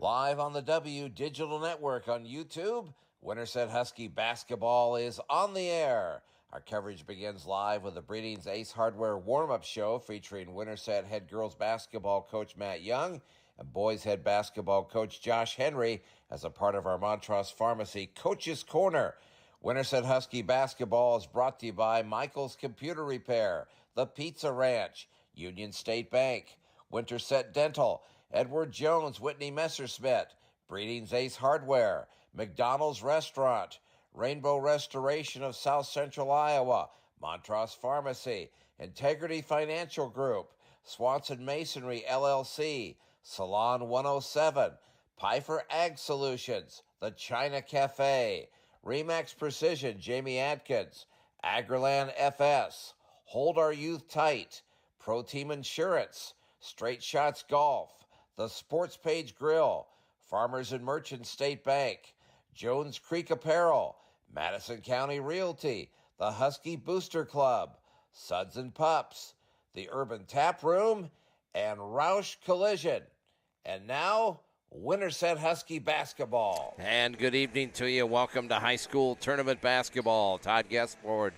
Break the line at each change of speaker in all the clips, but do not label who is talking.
Live on the W Digital Network on YouTube, Winterset Husky basketball is on the air. Our coverage begins live with the Breeding's Ace Hardware warm-up show featuring Winterset head girls basketball coach Matt Young and boys head basketball coach Josh Henry as a part of our Montrose Pharmacy Coach's Corner. Winterset Husky basketball is brought to you by Michael's Computer Repair, The Pizza Ranch, Union State Bank, Winterset Dental, Edward Jones, Whitney Messerschmidt, Breeding's Ace Hardware, McDonald's Restaurant, Rainbow Restoration of South Central Iowa, Montrose Pharmacy, Integrity Financial Group, Swanson Masonry LLC, Salon 107, Pfeiffer Ag Solutions, The China Cafe, Remax Precision, Jamie Adkins, Agriland FS, Hold Our Youth Tight, Pro Team Insurance, Straight Shots Golf, The Sports Page Grill, Farmers and Merchants State Bank, Jones Creek Apparel, Madison County Realty, the Husky Booster Club, Suds and Pups, the Urban Tap Room, and Roush Collision. And now, Winterset Husky basketball.
And good evening to you. Welcome to high school tournament basketball. Todd Guessford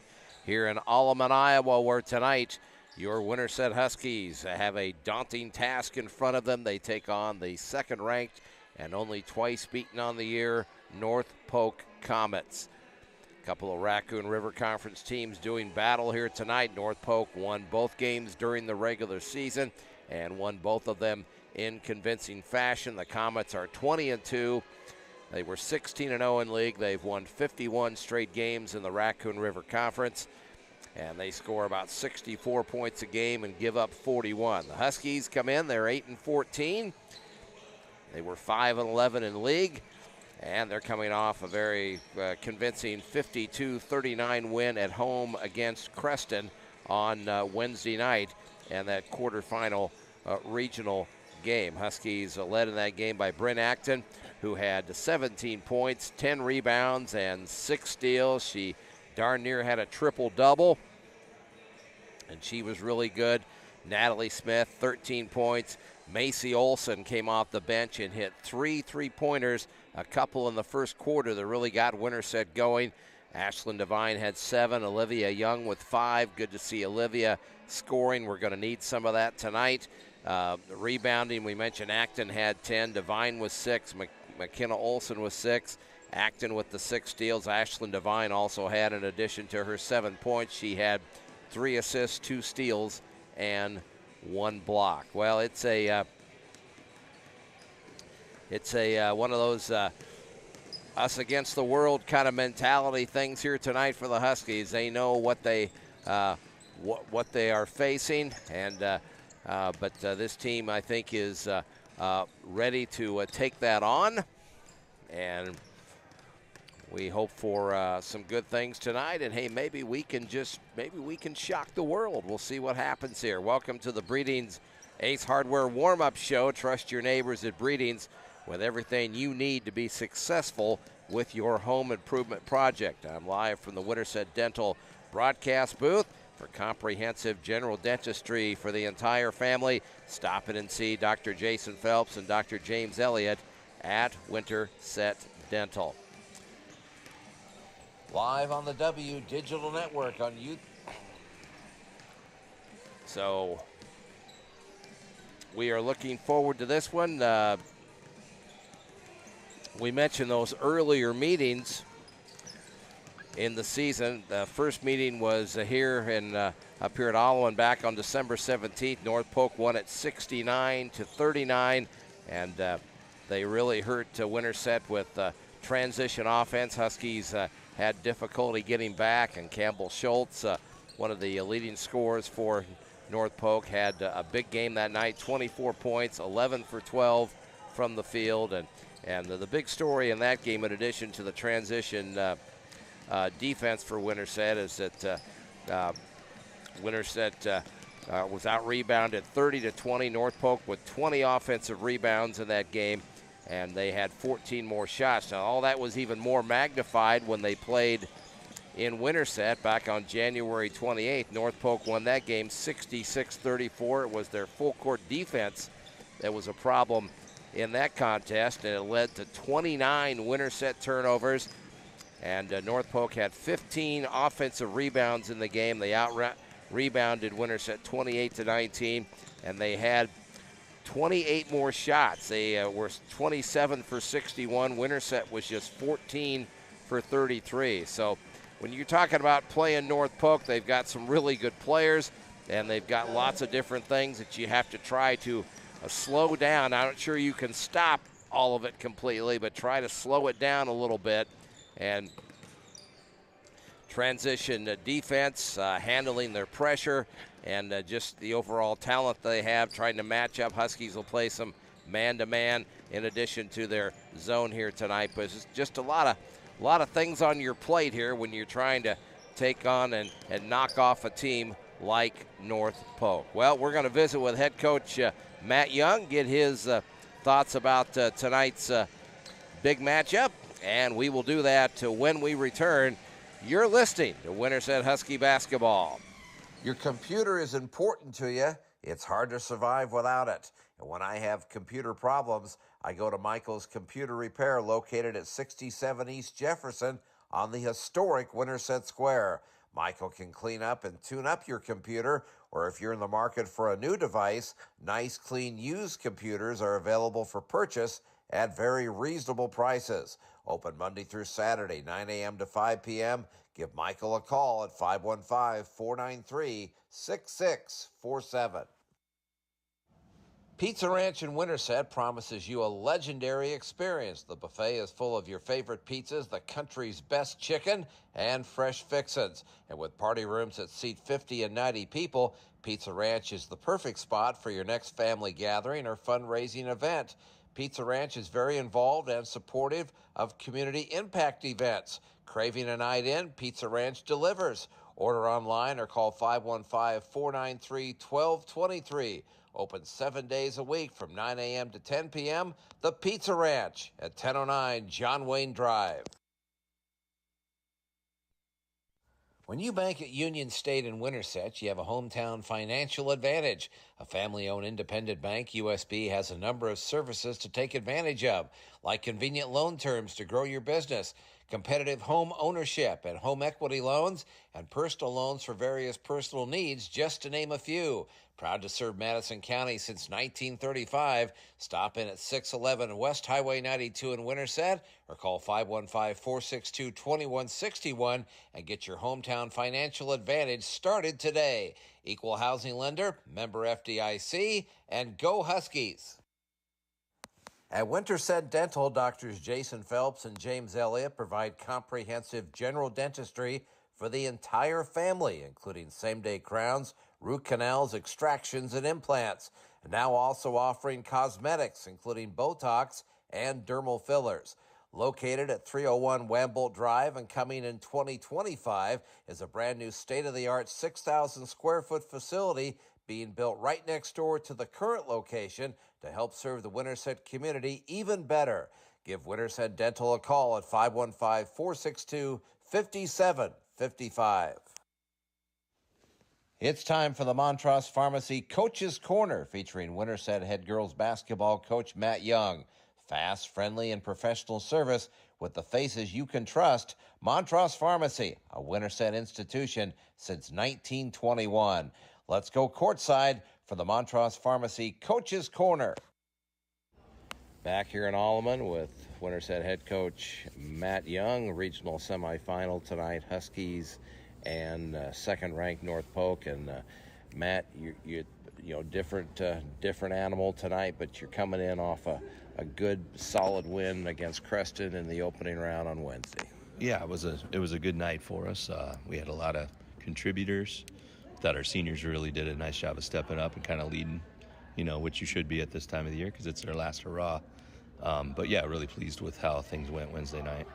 here in Alleman, Iowa, where tonight your Winterset Huskies have a daunting task in front of them. They take on the second-ranked and only twice beaten on the year North Polk Comets. A couple of Raccoon River Conference teams doing battle here tonight. North Polk won both games during the regular season and won both of them in convincing fashion. The Comets are 20-2. They were 16-0 in league. They've won 51 straight games in the Raccoon River Conference, and they score about 64 points a game and give up 41. The Huskies come in, they're 8-14. They were 5-11 in league, and they're coming off a very convincing 52-39 win at home against Creston on Wednesday night, and that quarterfinal regional game. Huskies led in that game by Bryn Acton, who had 17 points, 10 rebounds, and 6 steals. She darn near had a triple-double, and she was really good. Natalie Smith, 13 points. Macy Olson came off the bench and hit 3 3-pointers, a couple in the first quarter that really got Winterset going. Ashlyn Devine had 7, Olivia Young with 5. Good to see Olivia scoring. We're going to need some of that tonight. Rebounding, we mentioned Acton had 10, Devine was 6, McKenna Olson was 6. Acton with the 6 steals. Ashlyn Devine also had, in addition to her 7 points, she had 3 assists, 2 steals, and 1 block. Well, it's a one of those us against the world kind of mentality things here tonight for the Huskies. They know what they are facing, and but this team, I think, is ready to take that on, and we hope for some good things tonight, and hey, maybe we can shock the world. We'll see what happens here. Welcome to the Breeding's Ace Hardware warm-up show. Trust your neighbors at Breeding's with everything you need to be successful with your home improvement project. I'm live from the Winterset Dental broadcast booth for comprehensive general dentistry for the entire family. Stop in and see Dr. Jason Phelps and Dr. James Elliott at Winterset Dental.
Live on the W Digital Network on YouTube.
So we are looking forward to this one. We mentioned those earlier meetings in the season. The first meeting was here up here at Alleman back on December 17th. North Polk won at 69-39, and they really hurt Winterset with transition offense. Huskies had difficulty getting back, and Campbell Schultz, one of the leading scorers for North Polk, had a big game that night, 24 points, 11 for 12 from the field. And the big story in that game, in addition to the transition defense for Winterset, is that Winterset was out-rebounded 30-20. North Polk with 20 offensive rebounds in that game, and they had 14 more shots. Now, all that was even more magnified when they played in Winterset back on January 28th. North Polk won that game 66-34. It was their full-court defense that was a problem in that contest, and it led to 29 Winterset turnovers. And North Polk had 15 offensive rebounds in the game. They out-rebounded Winterset 28-19, and they had 28 more shots. They were 27 for 61. Winterset was just 14 for 33. So when you're talking about playing North Polk, they've got some really good players, and they've got lots of different things that you have to try to slow down. I'm not sure you can stop all of it completely, but try to slow it down a little bit and transition defense, handling their pressure, and just the overall talent they have, trying to match up. Huskies will play some man-to-man in addition to their zone here tonight. But it's just a lot of things on your plate here when you're trying to take on and knock off a team like North Polk. Well, we're going to visit with head coach Matt Young, get his thoughts about tonight's big matchup, and we will do that when we return. You're listening to Winterset Husky basketball.
Your computer is important to you. It's hard to survive without it. And when I have computer problems, I go to Michael's Computer Repair, located at 67 East Jefferson on the historic Winterset Square. Michael can clean up and tune up your computer, or if you're in the market for a new device, nice, clean, used computers are available for purchase at very reasonable prices. Open Monday through Saturday, 9 a.m. to 5 p.m. Give Michael a call at 515-493-6647. Pizza Ranch in Winterset promises you a legendary experience. The buffet is full of your favorite pizzas, the country's best chicken, and fresh fixins. And with party rooms that seat 50 and 90 people, Pizza Ranch is the perfect spot for your next family gathering or fundraising event. Pizza Ranch is very involved and supportive of community impact events. Craving a night in, Pizza Ranch delivers. Order online or call 515-493-1223. Open 7 days a week from 9 a.m. to 10 p.m. The Pizza Ranch at 1009 John Wayne Drive. When you bank at Union State in Winterset, you have a hometown financial advantage. A family-owned independent bank, USB has a number of services to take advantage of, like convenient loan terms to grow your business, competitive home ownership and home equity loans, and personal loans for various personal needs, just to name a few. Proud to serve Madison County since 1935. Stop in at 611 West Highway 92 in Winterset or call 515-462-2161 and get your hometown financial advantage started today. Equal housing lender, member FDIC, and go Huskies. At Winterset Dental, Doctors Jason Phelps and James Elliott provide comprehensive general dentistry for the entire family, including same-day crowns, root canals, extractions, and implants. And now also offering cosmetics, including Botox and dermal fillers. Located at 301 Wambolt Drive and coming in 2025 is a brand new state-of-the-art 6,000 square foot facility being built right next door to the current location to help serve the Winterset community even better. Give Winterset Dental a call at 515-462-5755. It's time for the Montrose Pharmacy Coach's Corner, featuring Winterset head girls basketball coach Matt Young. Fast, friendly, and professional service with the faces you can trust. Montrose Pharmacy, a Winterset institution since 1921. Let's go courtside for the Montrose Pharmacy Coach's Corner.
Back here in Alleman with Winterset head coach Matt Young. Regional semifinal tonight, Huskies and second-ranked North Polk. And Matt, you different animal tonight, but you're coming in off a good, solid win against Creston in the opening round on Wednesday.
Yeah, it was a good night for us. We had a lot of contributors. Thought our seniors really did a nice job of stepping up and kind of leading, which you should be at this time of the year because it's their last hurrah. But yeah, really pleased with how things went Wednesday night.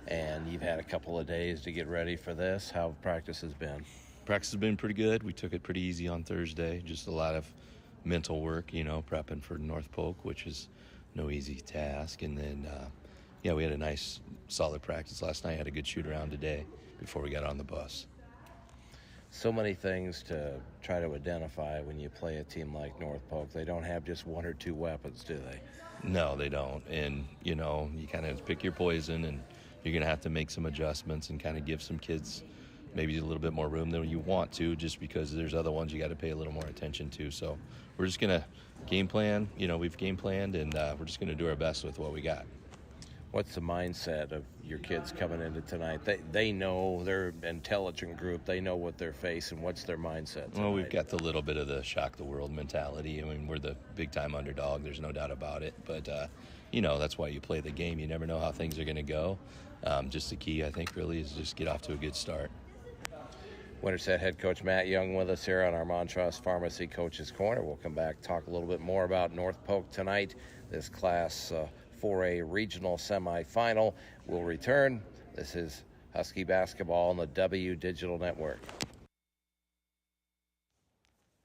And you've had a couple of days to get ready for this. How have practice has been?
Practice has been pretty good. We took it pretty easy on Thursday. Just a lot of mental work, prepping for North Polk, which is no easy task. And then, we had a nice, solid practice last night. Had a good shoot around today before we got on the bus.
so many things to try to identify when you play a team like North Polk. They don't have just one or two weapons, do they?
No, they don't. And, you kind of pick your poison, and you're going to have to make some adjustments and kind of give some kids maybe a little bit more room than you want to, just because there's other ones you got to pay a little more attention to. So we're just going to game plan. We've game planned, and we're just going to do our best with what we got.
What's the mindset of your kids coming into tonight? They know, they're an intelligent group. They know what they're facing. What's their mindset tonight?
Well, we've got the little bit of the shock the world mentality. I mean, we're the big-time underdog. There's no doubt about it. But, that's why you play the game. You never know how things are going to go. Just the key, I think, really is just get off to a good start.
Winterset head coach Matt Young with us here on our Montrose Pharmacy Coach's Corner. We'll come back, talk a little bit more about North Polk tonight, this Class 4A regional semifinal. We'll return. This is Husky Basketball on the W Digital Network.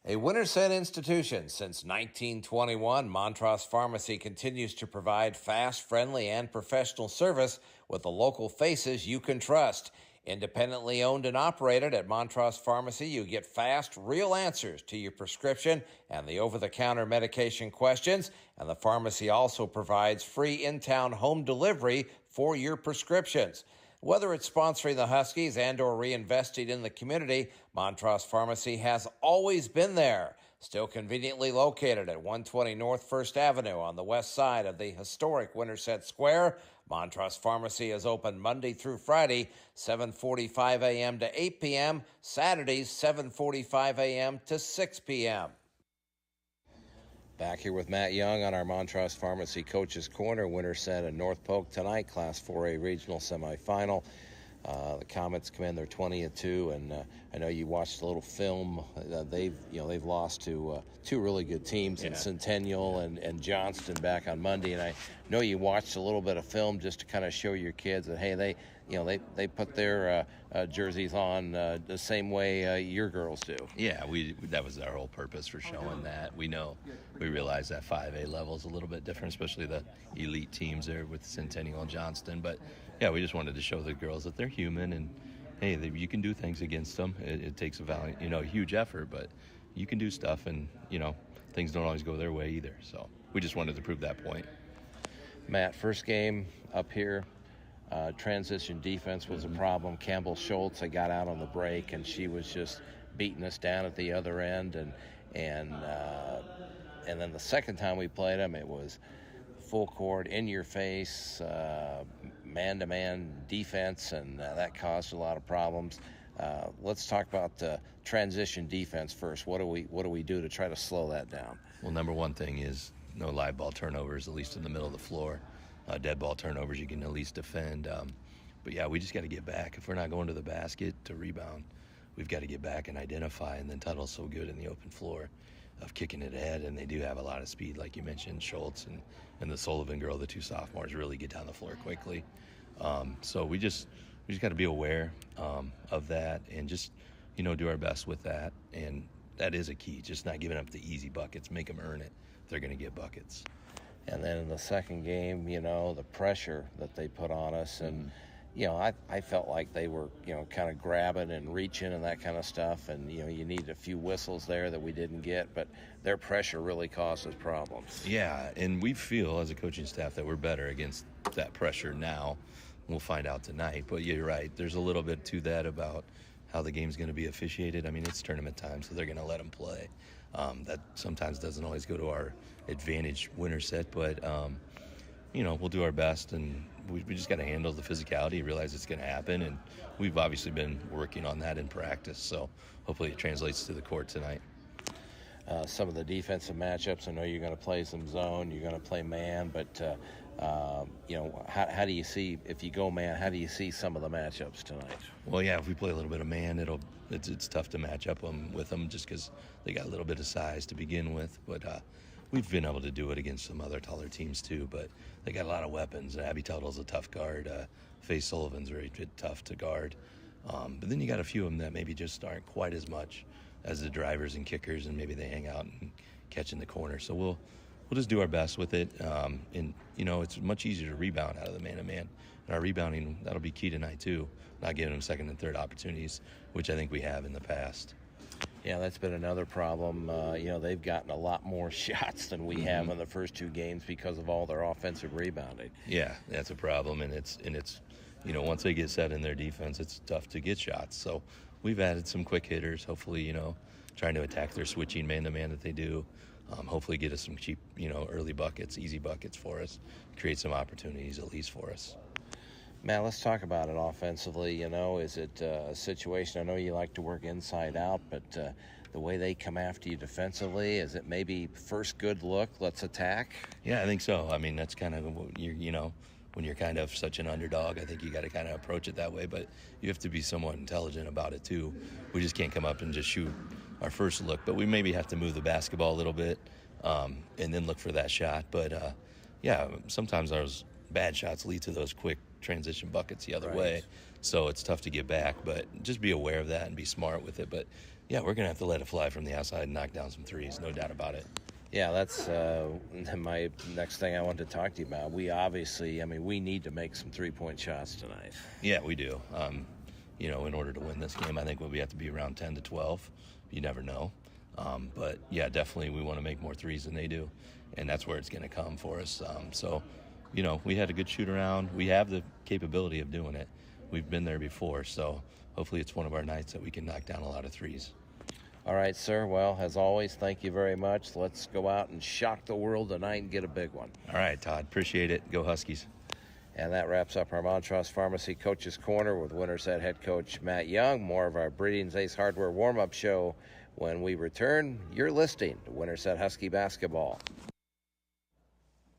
A Winterset institution since 1921, Montrose Pharmacy continues to provide fast, friendly, and professional service with the local faces you can trust. Independently owned and operated at Montrose Pharmacy, you get fast, real answers to your prescription and the over-the-counter medication questions, and the pharmacy also provides free in-town home delivery for your prescriptions. Whether it's sponsoring the Huskies and or reinvesting in the community, Montrose Pharmacy has always been there. Still conveniently located at 120 North 1st Avenue on the west side of the historic Winterset Square, Montrose Pharmacy is open Monday through Friday, 7:45 a.m. to 8 p.m., Saturdays, 7:45 a.m. to 6 p.m.
Back here with Matt Young on our Montrose Pharmacy Coach's Corner. Winterset and North Polk tonight, Class 4A regional semifinal. The Comets come in, they're 20-2, and I know you watched a little film. They've lost to two really good teams in Centennial and Johnston back on Monday, and I know you watched a little bit of film just to kind of show your kids that hey, they put their jerseys on the same way your girls do.
Yeah, that was our whole purpose for showing that. We realize that 5A level is a little bit different, especially the elite teams there with Centennial and Johnston. But yeah, we just wanted to show the girls that they're human, and hey, you can do things against them. It takes a huge effort, but you can do stuff, and things don't always go their way either. So we just wanted to prove that point.
Matt, first game up here. Transition defense was a problem. Campbell Schultz, I got out on the break, and she was just beating us down at the other end. And then the second time we played them, it was full court, in your face, man-to-man defense, and that caused a lot of problems. Let's talk about transition defense first. What do we do to try to slow that down?
Well, number one thing is no live ball turnovers, at least in the middle of the floor. Dead ball turnovers you can at least defend. But yeah, we just got to get back. If we're not going to the basket to rebound, we've got to get back and identify. And then Tuttle's so good in the open floor of kicking it ahead, and they do have a lot of speed, like you mentioned. Schultz and the Sullivan girl, the two sophomores, really get down the floor quickly. So we just got to be aware of that and just do our best with that. And that is a key. Just not giving up the easy buckets. Make them earn it. They're going to get buckets.
And then in the second game, the pressure that they put on us, and I felt like they were kind of grabbing and reaching and that kind of stuff, and you need a few whistles there that we didn't get, but their pressure really caused us problems.
Yeah, and we feel as a coaching staff that we're better against that pressure now. We'll find out tonight, but you're right. There's a little bit to that about how the game's going to be officiated. I mean, it's tournament time, so they're going to let them play. That sometimes doesn't always go to our advantage, Winterset, but we'll do our best, and we just got to handle the physicality, realize it's going to happen, and we've obviously been working on that in practice, so hopefully it translates to the court tonight.
Some of the defensive matchups, I know you're going to play some zone, you're going to play man, but how do you see, if you go man, how do you see some of the matchups tonight?
Well, yeah, if we play a little bit of man, it's tough to match up with them just because they got a little bit of size to begin with, but we've been able to do it against some other taller teams too, but they got a lot of weapons. Abby Tuttle's a tough guard. Faye Sullivan's very tough to guard. But then you got a few of them that maybe just aren't quite as much as the drivers and kickers, and maybe they hang out and catch in the corner. So we'll we'll just do our best with it. And, you know, it's much easier to rebound out of the man-to-man. And our rebounding, that'll be key tonight, too, not giving them second and third opportunities, which I think we have in the past.
Yeah, that's been another problem. You know, they've gotten a lot more shots than we have in the first 2 games because of all their offensive rebounding.
Yeah, that's a problem, and it's you know, once they get set in their defense, it's tough to get shots. So we've added some quick hitters, hopefully, you know, trying to attack their switching man-to-man that they do. Hopefully get us some cheap, you know, early buckets, easy buckets for us, create some opportunities at least for us.
Matt, let's talk about it offensively. You know, is it a situation, I know you like to work inside out, but the way they come after you defensively, is it maybe first good look, let's attack?
Yeah, I think so. I mean, that's kind of what you know, when you're kind of such an underdog, I think you got to kind of approach it that way, but you have to be somewhat intelligent about it too. We just can't come up and just shoot our first look, but we maybe have to move the basketball a little bit and then look for that shot. But, yeah, sometimes those bad shots lead to those quick transition buckets the other way, so it's tough to get back, but just be aware of that and be smart with it. But, yeah, we're going to have to let it fly from the outside and knock down some threes, no doubt about it.
Yeah, that's my next thing I wanted to talk to you about. We obviously, I mean, we need to make some three-point shots tonight.
Yeah, we do. You know, in order to win this game, I think we have to be around 10 to 12. You never know. But, yeah, definitely we want to make more threes than they do, and that's where it's going to come for us. So, you know, we had a good shoot-around. We have the capability of doing it. We've been there before, so hopefully it's one of our nights that we can knock down a lot of threes.
All right, sir. Well, as always, thank you very much. Let's go out and shock the world tonight and get a big one.
All right, Todd. Appreciate it. Go Huskies.
And that wraps up our Montrose Pharmacy Coach's Corner with Winterset head coach Matt Young. More of our Breeding's Ace Hardware warm-up show when we return. You're listening to Winterset Husky Basketball.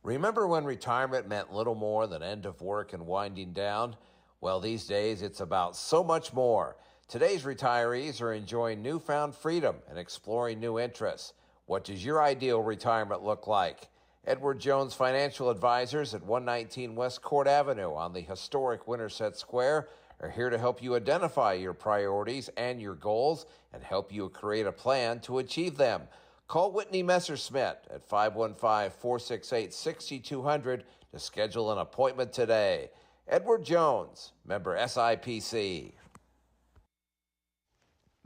Remember when retirement meant little more than end of work and winding down? Well, these days it's about so much more. Today's retirees are enjoying newfound freedom and exploring new interests. What does your ideal retirement look like? Edward Jones Financial Advisors at 119 West Court Avenue on the historic Winterset Square are here to help you identify your priorities and your goals and help you create a plan to achieve them. Call Whitney Messerschmidt at 515-468-6200 to schedule an appointment today. Edward Jones, member SIPC.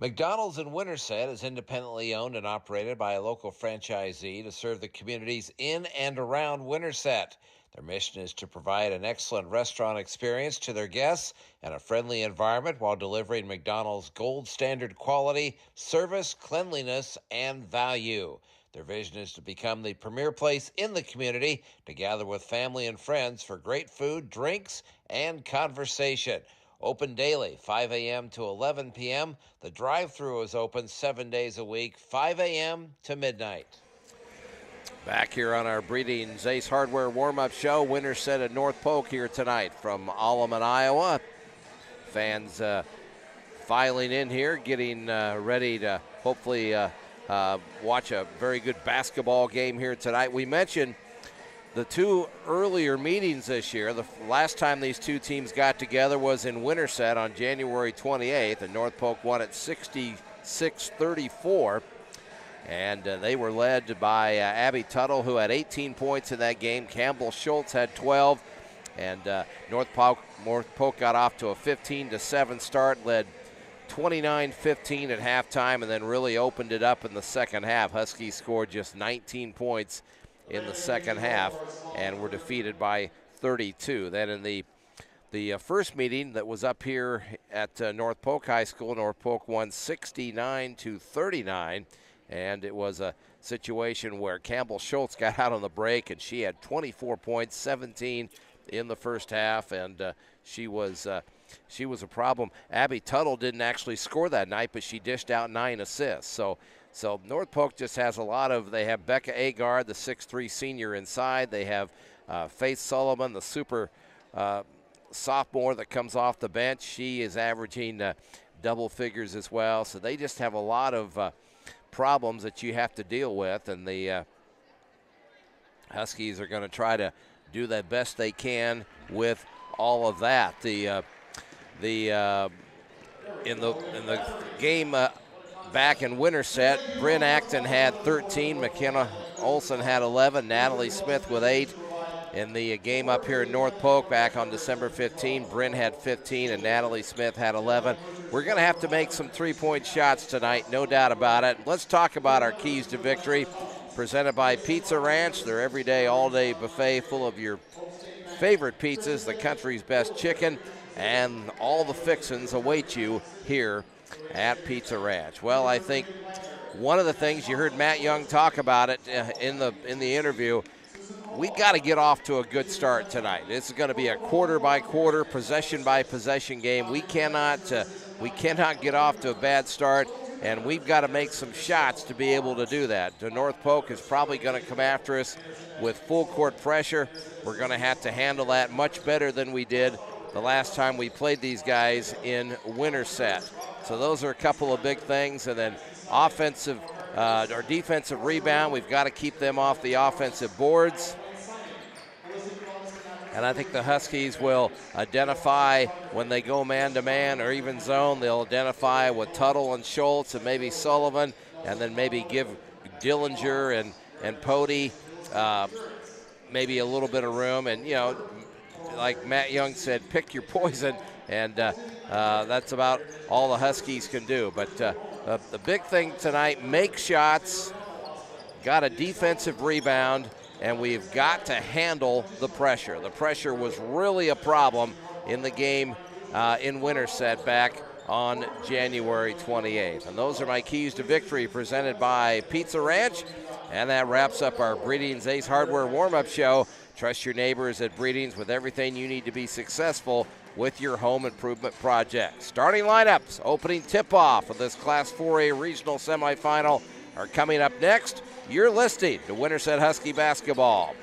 McDonald's in Winterset is independently owned and operated by a local franchisee to serve the communities in and around Winterset. Their mission is to provide an excellent restaurant experience to their guests and a friendly environment while delivering McDonald's gold standard quality, service, cleanliness, and value. Their vision is to become the premier place in the community to gather with family and friends for great food, drinks, and conversation. Open daily, 5 a.m. to 11 p.m. The drive-thru is open 7 days a week, 5 a.m. to midnight.
Back here on our Breeding's Ace Hardware warm-up show, Winterset at North Polk here tonight from Alleman, Iowa. Fans filing in here, getting ready to hopefully watch a very good basketball game here tonight. We mentioned the 2 earlier meetings this year. The last time these 2 teams got together was in Winterset on January 28th, and North Polk won at 66-34. And they were led by Abby Tuttle, who had 18 points in that game. Campbell Schultz had 12. And North Polk got off to a 15-7 start, led 29-15 at halftime, and then really opened it up in the second half. Huskies scored just 19 points in the second half and were defeated by 32. Then in the first meeting that was up here at North Polk High School, North Polk won 69-39, and it was a situation where Campbell Schultz got out on the break, and she had 24 points, 17 in the first half, and she was a problem. Abby Tuttle didn't actually score that night, but she dished out 9 assists. So North Polk just has a lot of, they have Becca Agard, the 6'3 senior inside. They have Faith Sullivan, the super sophomore that comes off the bench. She is averaging double figures as well. So they just have a lot of problems that you have to deal with. And the Huskies are going to try to do the best they can with all of that. In the game back in Winterset, Bryn Acton had 13, McKenna Olson had 11, Natalie Smith with 8. In the game up here in North Polk back on December 15, Bryn had 15 and Natalie Smith had 11. We're going to have to make some three-point shots tonight, no doubt about it. Let's talk about our keys to victory, presented by Pizza Ranch, their everyday, all-day buffet full of your favorite pizzas, the country's best chicken, and all the fixins await you here at Pizza Ranch. Well, I think one of the things you heard Matt Young talk about it in the interview, we got to get off to a good start tonight. This is going to be a quarter-by-quarter, possession-by-possession game. We cannot get off to a bad start, and we've got to make some shots to be able to do that. The North Polk is probably going to come after us with full-court pressure. We're going to have to handle that much better than we did the last time we played these guys in Winterset. So those are a couple of big things, and then offensive or defensive rebound, we've got to keep them off the offensive boards. And I think the Huskies will identify when they go man-to-man or even zone, they'll identify with Tuttle and Schultz and maybe Sullivan, and then maybe give Dillinger and Pody maybe a little bit of room. And, you know, like Matt Young said, pick your poison, and that's about all the Huskies can do. But the big thing tonight, make shots, got a defensive rebound, and we've got to handle the pressure. The pressure was really a problem in the game in Winterset back on January 28th. And those are my keys to victory presented by Pizza Ranch. And that wraps up our Breedings Ace Hardware warm-up show. Trust your neighbors at Breedings with everything you need to be successful with your home improvement project. Starting lineups, opening tip-off of this Class 4A regional semifinal are coming up next. You're listening to Winterset Husky basketball.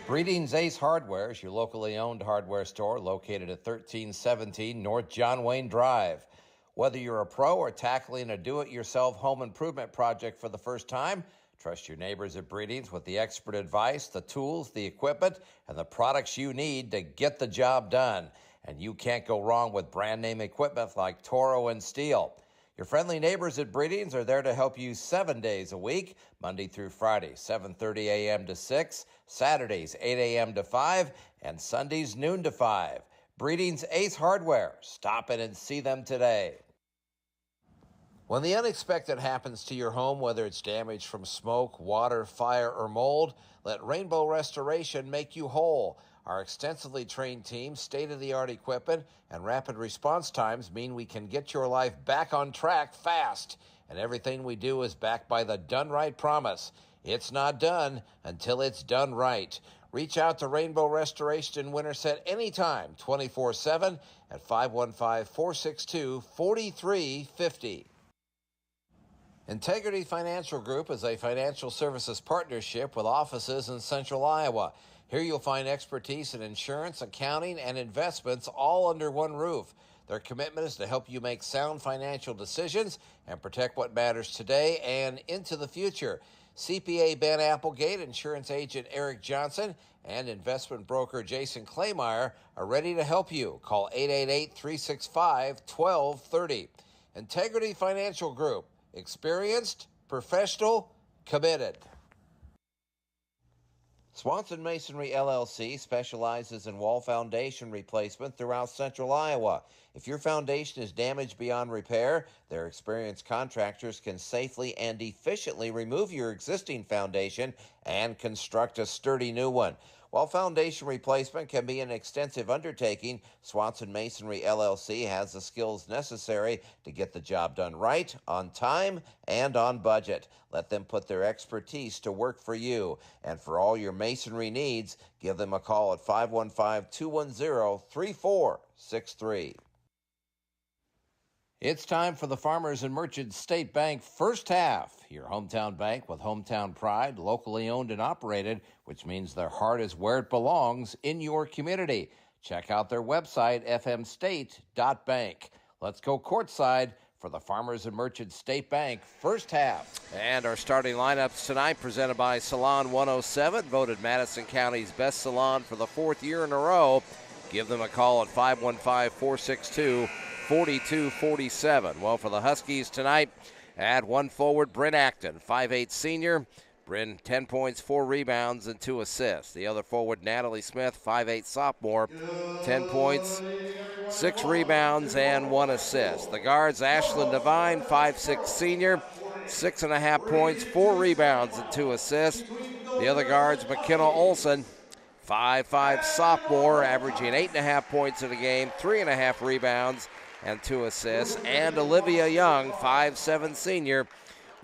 Breedings Ace Hardware is your locally owned hardware store located at 1317 North John Wayne Drive. Whether you're a pro or tackling a do-it-yourself home improvement project for the first time, trust your neighbors at Breedings with the expert advice, the tools, the equipment, and the products you need to get the job done. And you can't go wrong with brand name equipment like Toro and Steel. Your friendly neighbors at Breedings are there to help you 7 days a week, Monday through Friday, 7:30 a.m. to 6, Saturdays 8 a.m. to 5, and Sundays noon to 5. Breedings Ace Hardware. Stop in and see them today. When the unexpected happens to your home, whether it's damage from smoke, water, fire, or mold, let Rainbow Restoration make you whole. Our extensively trained team, state-of-the-art equipment, and rapid response times mean we can get your life back on track fast. And everything we do is backed by the Done Right promise. It's not done until it's done right. Reach out to Rainbow Restoration in Winterset anytime, 24/7 at 515-462-4350. Integrity Financial Group is a financial services partnership with offices in Central Iowa. Here you'll find expertise in insurance, accounting, and investments all under one roof. Their commitment is to help you make sound financial decisions and protect what matters today and into the future. CPA Ben Applegate, insurance agent Eric Johnson, and investment broker Jason Claymeyer are ready to help you. Call 888-365-1230. Integrity Financial Group. Experienced, professional, committed. Swanson Masonry LLC specializes in wall foundation replacement throughout Central Iowa. If your foundation is damaged beyond repair, their experienced contractors can safely and efficiently remove your existing foundation and construct a sturdy new one. While foundation replacement can be an extensive undertaking, Swanson Masonry LLC has the skills necessary to get the job done right, on time, and on budget. Let them put their expertise to work for you. And for all your masonry needs, give them a call at 515-210-3463. It's time for the Farmers and Merchants State Bank First Half. Your hometown bank with hometown pride, locally owned and operated, which means their heart is where it belongs, in your community. Check out their website, fmstate.bank. Let's go courtside for the Farmers and Merchants State Bank First Half.
And our starting lineups tonight presented by Salon 107, voted Madison County's best salon for the fourth year in a row. Give them a call at 515-462-4247. Well, for the Huskies tonight, add one forward, Bryn Acton, 5'8 senior, Bryn, 10 points, 4 rebounds, and 2 assists. The other forward, Natalie Smith, 5'8" sophomore, 10 points, 6 rebounds, and 1 assist. The guards, Ashlyn Devine, 5'6" senior, 6.5 points, 4 rebounds, and 2 assists. The other guards, McKenna Olson, 5'5" sophomore, averaging 8.5 points in a game, 3.5 rebounds, and 2 assists. And Olivia Young, 5'7" senior,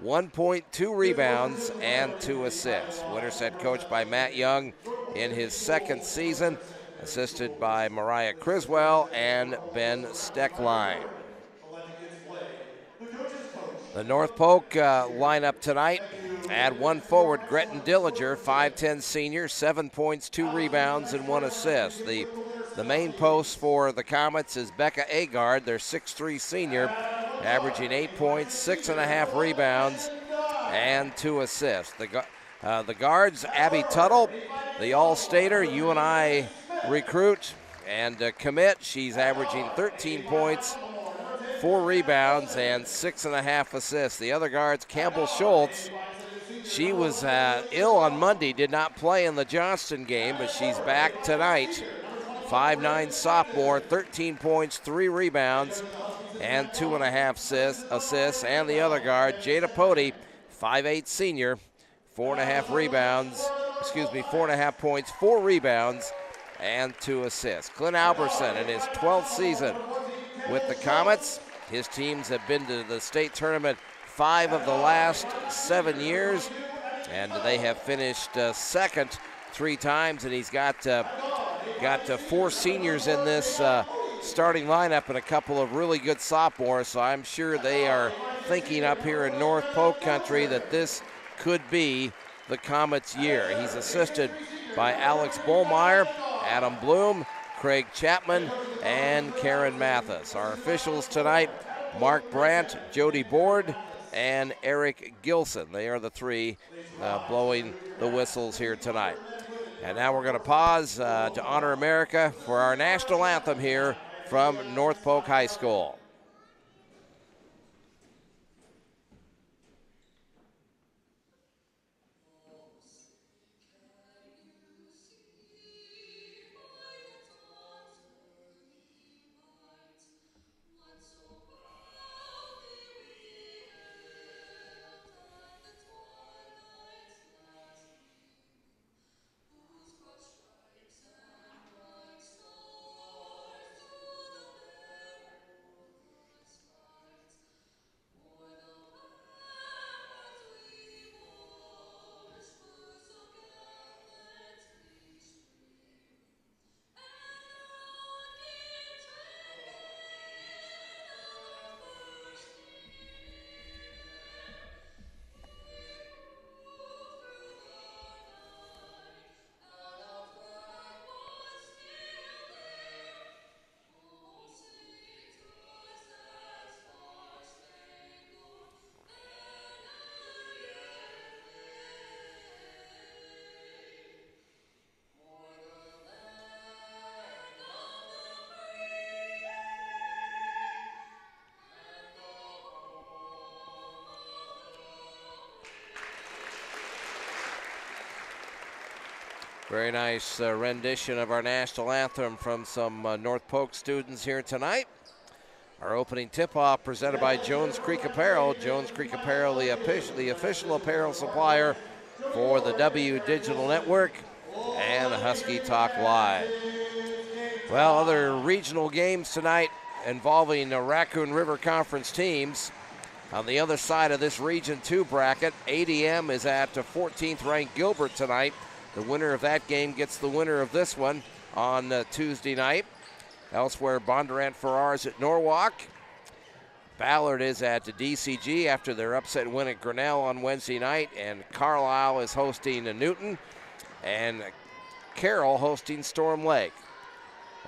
1.2 rebounds and 2 assists. Winterset coached by Matt Young in his second season, assisted by Mariah Criswell and Ben Steckline. The North Polk lineup tonight, add 1 forward, Gretton Dillinger, 5'10" senior, 7 points, 2 rebounds, and 1 assist. The main post for the Comets is Becca Agard, their 6'3" senior, averaging 8 points, 6.5 rebounds, and 2 assists. The guards, Abby Tuttle, the All-Stater, UNI recruit and commit. She's averaging 13 points, 4 rebounds, and 6.5 assists. The other guards, Campbell Schultz. She was ill on Monday, did not play in the Johnston game, but she's back tonight. 5'9" sophomore, 13 points, 3 rebounds, and 2.5 assists. And the other guard, Jada Pody, 5'8" senior, 4.5 points, 4 rebounds, and 2 assists. Clint Alberson in his 12th season with the Comets. His teams have been to the state tournament 5 of the last 7 years, and they have finished second 3 times, and he's got 4 seniors in this starting lineup and a couple of really good sophomores, so I'm sure they are thinking up here in North Polk country that this could be the Comets' year. He's assisted by Alex Bullmeyer, Adam Bloom, Craig Chapman, and Karen Mathis. Our officials tonight, Mark Brandt, Jody Board, and Eric Gilson. They are the 3 blowing the whistles here tonight. And now we're going to pause to honor America for our national anthem here from North Polk High School. Very nice rendition of our national anthem from some North Polk students here tonight. Our opening tip-off presented by Jones Creek Apparel. Jones Creek Apparel, the official apparel supplier for the W Digital Network and Husky Talk Live. Well, other regional games tonight involving Raccoon River Conference teams. On the other side of this Region 2 bracket, ADM is at 14th ranked Gilbert tonight. The winner of that game gets the winner of this one on Tuesday night. Elsewhere, Bondurant Farrars at Norwalk. Ballard is at DCG after their upset win at Grinnell on Wednesday night. And Carlisle is hosting Newton. And Carroll hosting Storm Lake.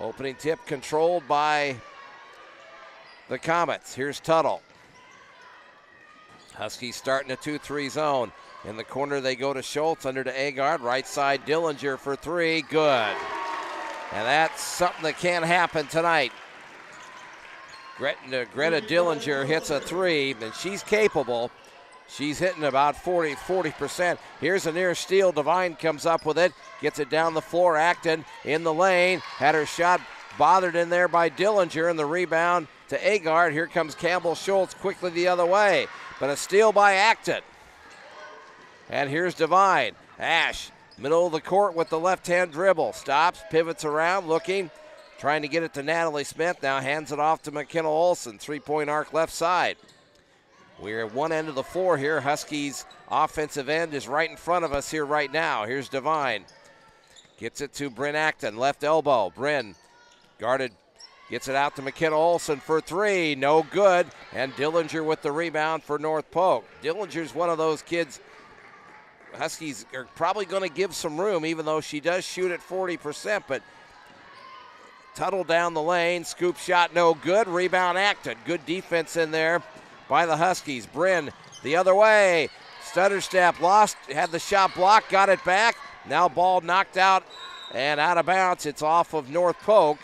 Opening tip controlled by the Comets. Here's Tuttle. Huskies starting a 2-3 zone. In the corner, they go to Schultz, under to Agard. Right side, Dillinger for 3. Good. And that's something that can't happen tonight. Greta Dillinger hits a 3, and she's capable. She's hitting about 40%. Here's a near steal. Devine comes up with it, gets it down the floor. Acton in the lane, had her shot bothered in there by Dillinger, and the rebound to Agard. Here comes Campbell Schultz quickly the other way, but a steal by Acton. And here's Devine. Ash, middle of the court with the left-hand dribble. Stops, pivots around, looking, trying to get it to Natalie Smith. Now hands it off to McKenna Olson. Three-point arc left side. We're at one end of the floor here. Huskies' offensive end is right in front of us here right now. Here's Devine. Gets it to Bryn Acton, left elbow. Bryn guarded, gets it out to McKenna Olson for three. No good. And Dillinger with the rebound for North Polk. Dillinger's one of those kids Huskies are probably going to give some room, even though she does shoot at 40%, but Tuttle down the lane, scoop shot no good, rebound Acton. Good defense in there by the Huskies. Bryn the other way, stutter step, lost, had the shot blocked, got it back. Now ball knocked out and out of bounds. It's off of North Polk,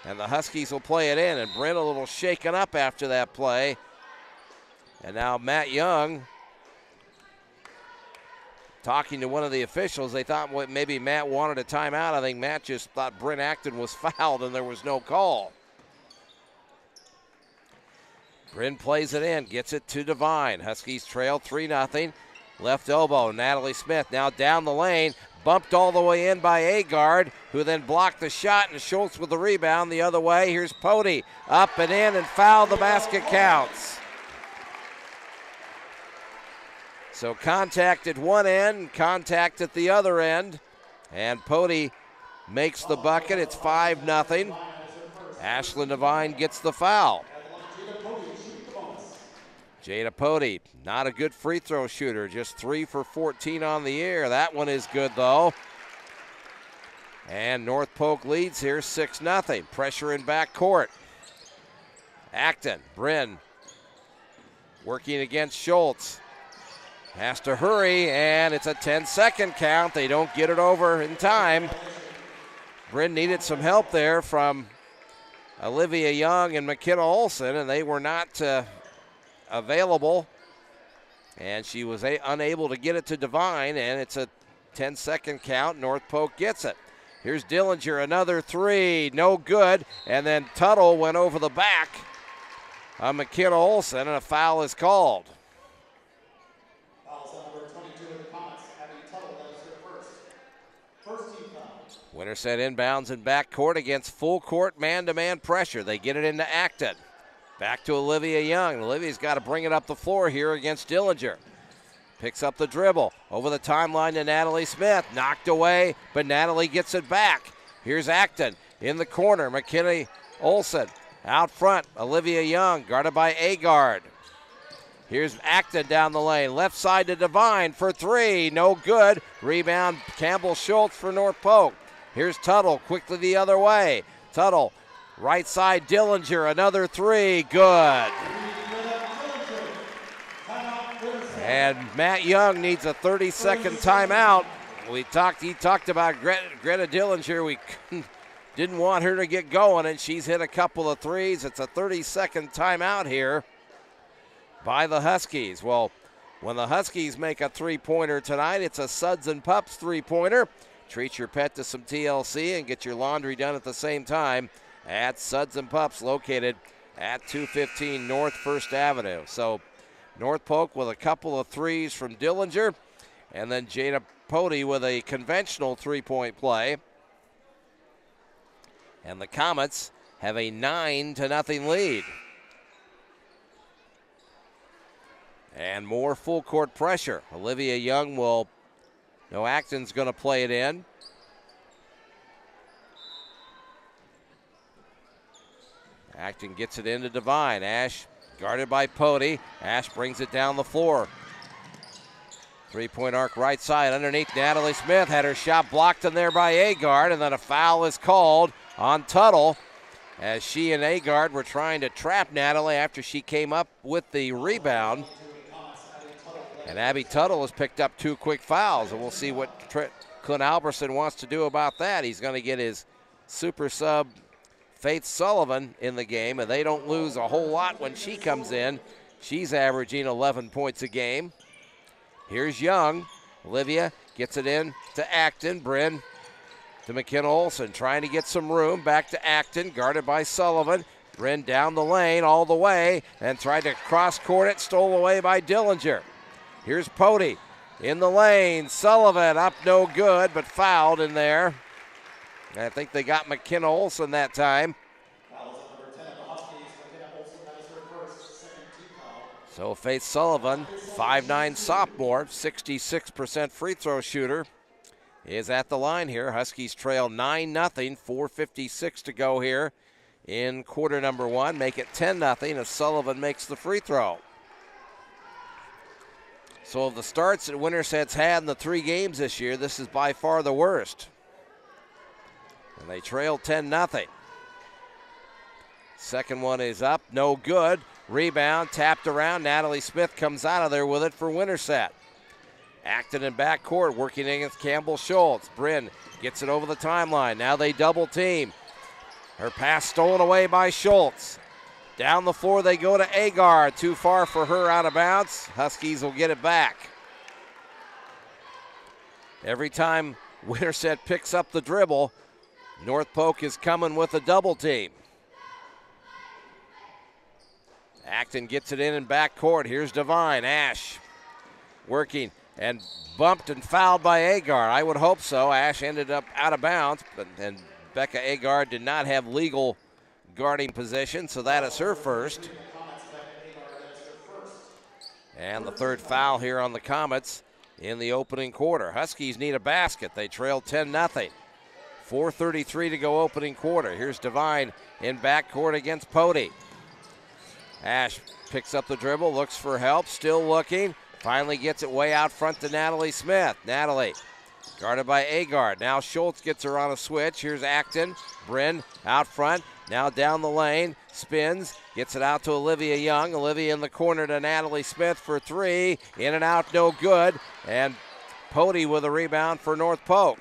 and the Huskies will play it in, and Bryn a little shaken up after that play. And now Matt Young talking to one of the officials. They thought maybe Matt wanted a timeout. I think Matt just thought Bryn Acton was fouled and there was no call. Bryn plays it in, gets it to Devine. Huskies trail 3-0. Left elbow, Natalie Smith now down the lane. Bumped all the way in by Agard, who then blocked the shot, and Schultz with the rebound the other way. Here's Pody, up and in, and foul. The basket counts. So contact at one end, contact at the other end, and Pody makes the bucket. It's 5-0. Ashlyn Devine gets the foul. Jada Pody, not a good free throw shooter, just 3 for 14 on the year. That one is good though. And North Polk leads here 6-0. Pressure in back court. Acton, Bryn working against Schultz. Has to hurry, and it's a 10-second count. They don't get it over in time. Bryn needed some help there from Olivia Young and McKenna Olson, and they were not available. And she was unable to get it to Devine, and it's a 10-second count. North Polk gets it. Here's Dillinger, another three, no good. And then Tuttle went over the back on McKenna Olson, and a foul is called. Winterset inbounds in backcourt against full court man-to-man pressure. They get it into Acton. Back to Olivia Young. Olivia's got to bring it up the floor here against Dillinger. Picks up the dribble. Over the timeline to Natalie Smith. Knocked away, but Natalie gets it back. Here's Acton in the corner. McKenna Olson out front. Olivia Young guarded by Agard. Here's Acton down the lane. Left side to Devine for three. No good. Rebound Campbell Schultz for North Polk. Here's Tuttle quickly the other way. Tuttle, right side Dillinger, another three, good. And Matt Young needs a 30-second timeout. He talked about Greta Dillinger. We didn't want her to get going, and she's hit a couple of threes. It's a 30-second timeout here by the Huskies. Well, when the Huskies make a three-pointer tonight, it's a Suds and Pups three-pointer. Treat your pet to some TLC and get your laundry done at the same time at Suds and Pups, located at 215 North 1st Avenue. So North Polk with a couple of threes from Dillinger, and then Jada Pody with a conventional three-point play. And the Comets have a 9-0 lead. And more full court pressure. Olivia Young will, no, Acton's going to play it in. Acton gets it into Devine. Ash guarded by Pody. Ash brings it down the floor. Three-point arc right side underneath Natalie Smith. Had her shot blocked in there by Agard, and then a foul is called on Tuttle as she and Agard were trying to trap Natalie after she came up with the rebound. And Abby Tuttle has picked up 2 quick fouls, and we'll see what Clint Alberson wants to do about that. He's going to get his super sub Faith Sullivan in the game, and they don't lose a whole lot when she comes in. She's averaging 11 points a game. Here's Young. Olivia gets it in to Acton. Bryn to McKenna Olson, trying to get some room. Back to Acton, guarded by Sullivan. Bryn down the lane all the way and tried to cross-court it, stole away by Dillinger. Here's Pody in the lane. Sullivan up no good, but fouled in there. I think they got McKenna Olson that time. So Faith Sullivan, 5'9" sophomore, 66% free throw shooter, is at the line here. Huskies trail 9-0, 4:56 to go here in quarter number one. Make it 10-0 as Sullivan makes the free throw. So of the starts that Winterset's had in the 3 games this year, this is by far the worst. And they trail 10-0. Second one is up, no good. Rebound, tapped around. Natalie Smith comes out of there with it for Winterset. Acton in backcourt, working against Campbell Schultz. Bryn gets it over the timeline. Now they double team. Her pass stolen away by Schultz. Down the floor they go to Agar. Too far for her, out of bounds. Huskies will get it back. Every time Winterset picks up the dribble, North Polk is coming with a double team. Acton gets it in backcourt. Here's Devine. Ash working and bumped and fouled by Agar. I would hope so. Ash ended up out of bounds, and Becca Agar did not have legal guarding position, so that is her first. And the third foul here on the Comets in the opening quarter. Huskies need a basket. They trail 10-0. 4:33 to go opening quarter. Here's Devine in backcourt against Pody. Ash picks up the dribble, looks for help, still looking. Finally gets it way out front to Natalie Smith. Natalie guarded by Agard. Now Schultz gets her on a switch. Here's Acton. Bryn out front. Now down the lane. Spins. Gets it out to Olivia Young. Olivia in the corner to Natalie Smith for 3. In and out, no good. And Pody with a rebound for North Polk.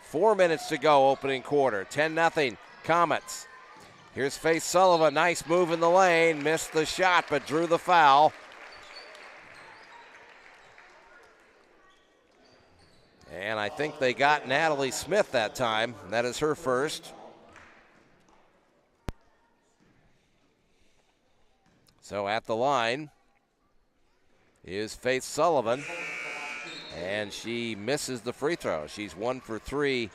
4 minutes to go opening quarter. 10-0 Comets. Here's Faith Sullivan, nice move in the lane, missed the shot but drew the foul. And I think they got Natalie Smith that time. That is her first. So at the line is Faith Sullivan, and she misses the free throw. She's 1 for 3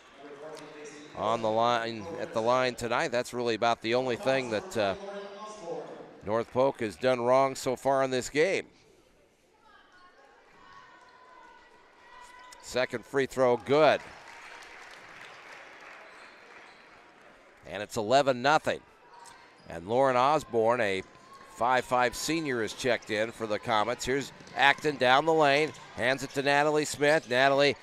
on the line, at the line tonight. That's really about the only thing that North Polk has done wrong so far in this game. Second free throw, good. And it's 11-0. And Lauren Osborne, a 5'5" senior, is checked in for the Comets. Here's Acton down the lane, hands it to Natalie Smith. Natalie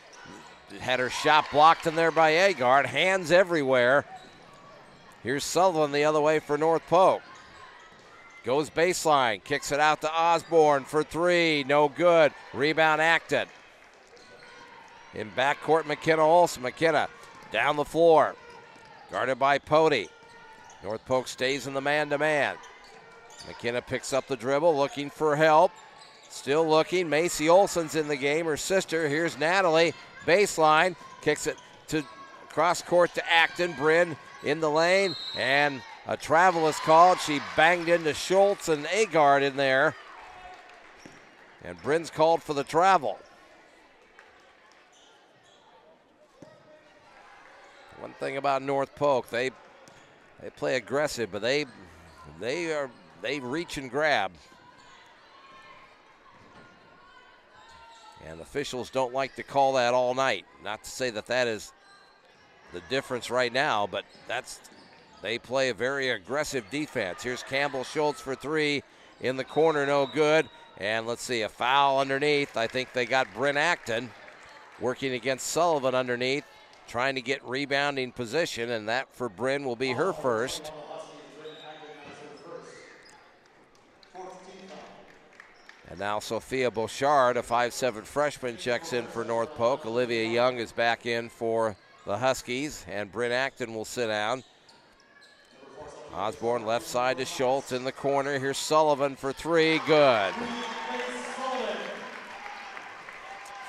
had her shot blocked in there by Agard. Hands everywhere. Here's Sullivan the other way for North Polk. Goes baseline, kicks it out to Osborne for 3. No good. Rebound Acton. In backcourt, McKenna Olson. McKenna down the floor. Guarded by Pody. North Polk stays in the man-to-man. McKenna picks up the dribble, looking for help. Still looking. Macy Olson's in the game, her sister. Here's Natalie. Baseline, kicks it to cross court to Acton. Bryn in the lane, and a travel is called. She banged into Schultz and Agard in there. And Bryn's called for the travel. One thing about North Polk, they play aggressive, but they reach and grab. And officials don't like to call that all night. Not to say that that is the difference right now, but they play a very aggressive defense. Here's Campbell Schultz for 3 in the corner, no good. And let's see, a foul underneath. I think they got Bryn Acton working against Sullivan underneath, trying to get rebounding position, and that for Bryn will be her first. And now Sophia Bouchard, a 5'7" freshman, checks in for North Polk. Olivia Young is back in for the Huskies, and Bryn Acton will sit down. Osborne left side to Schultz in the corner. Here's Sullivan for three, good.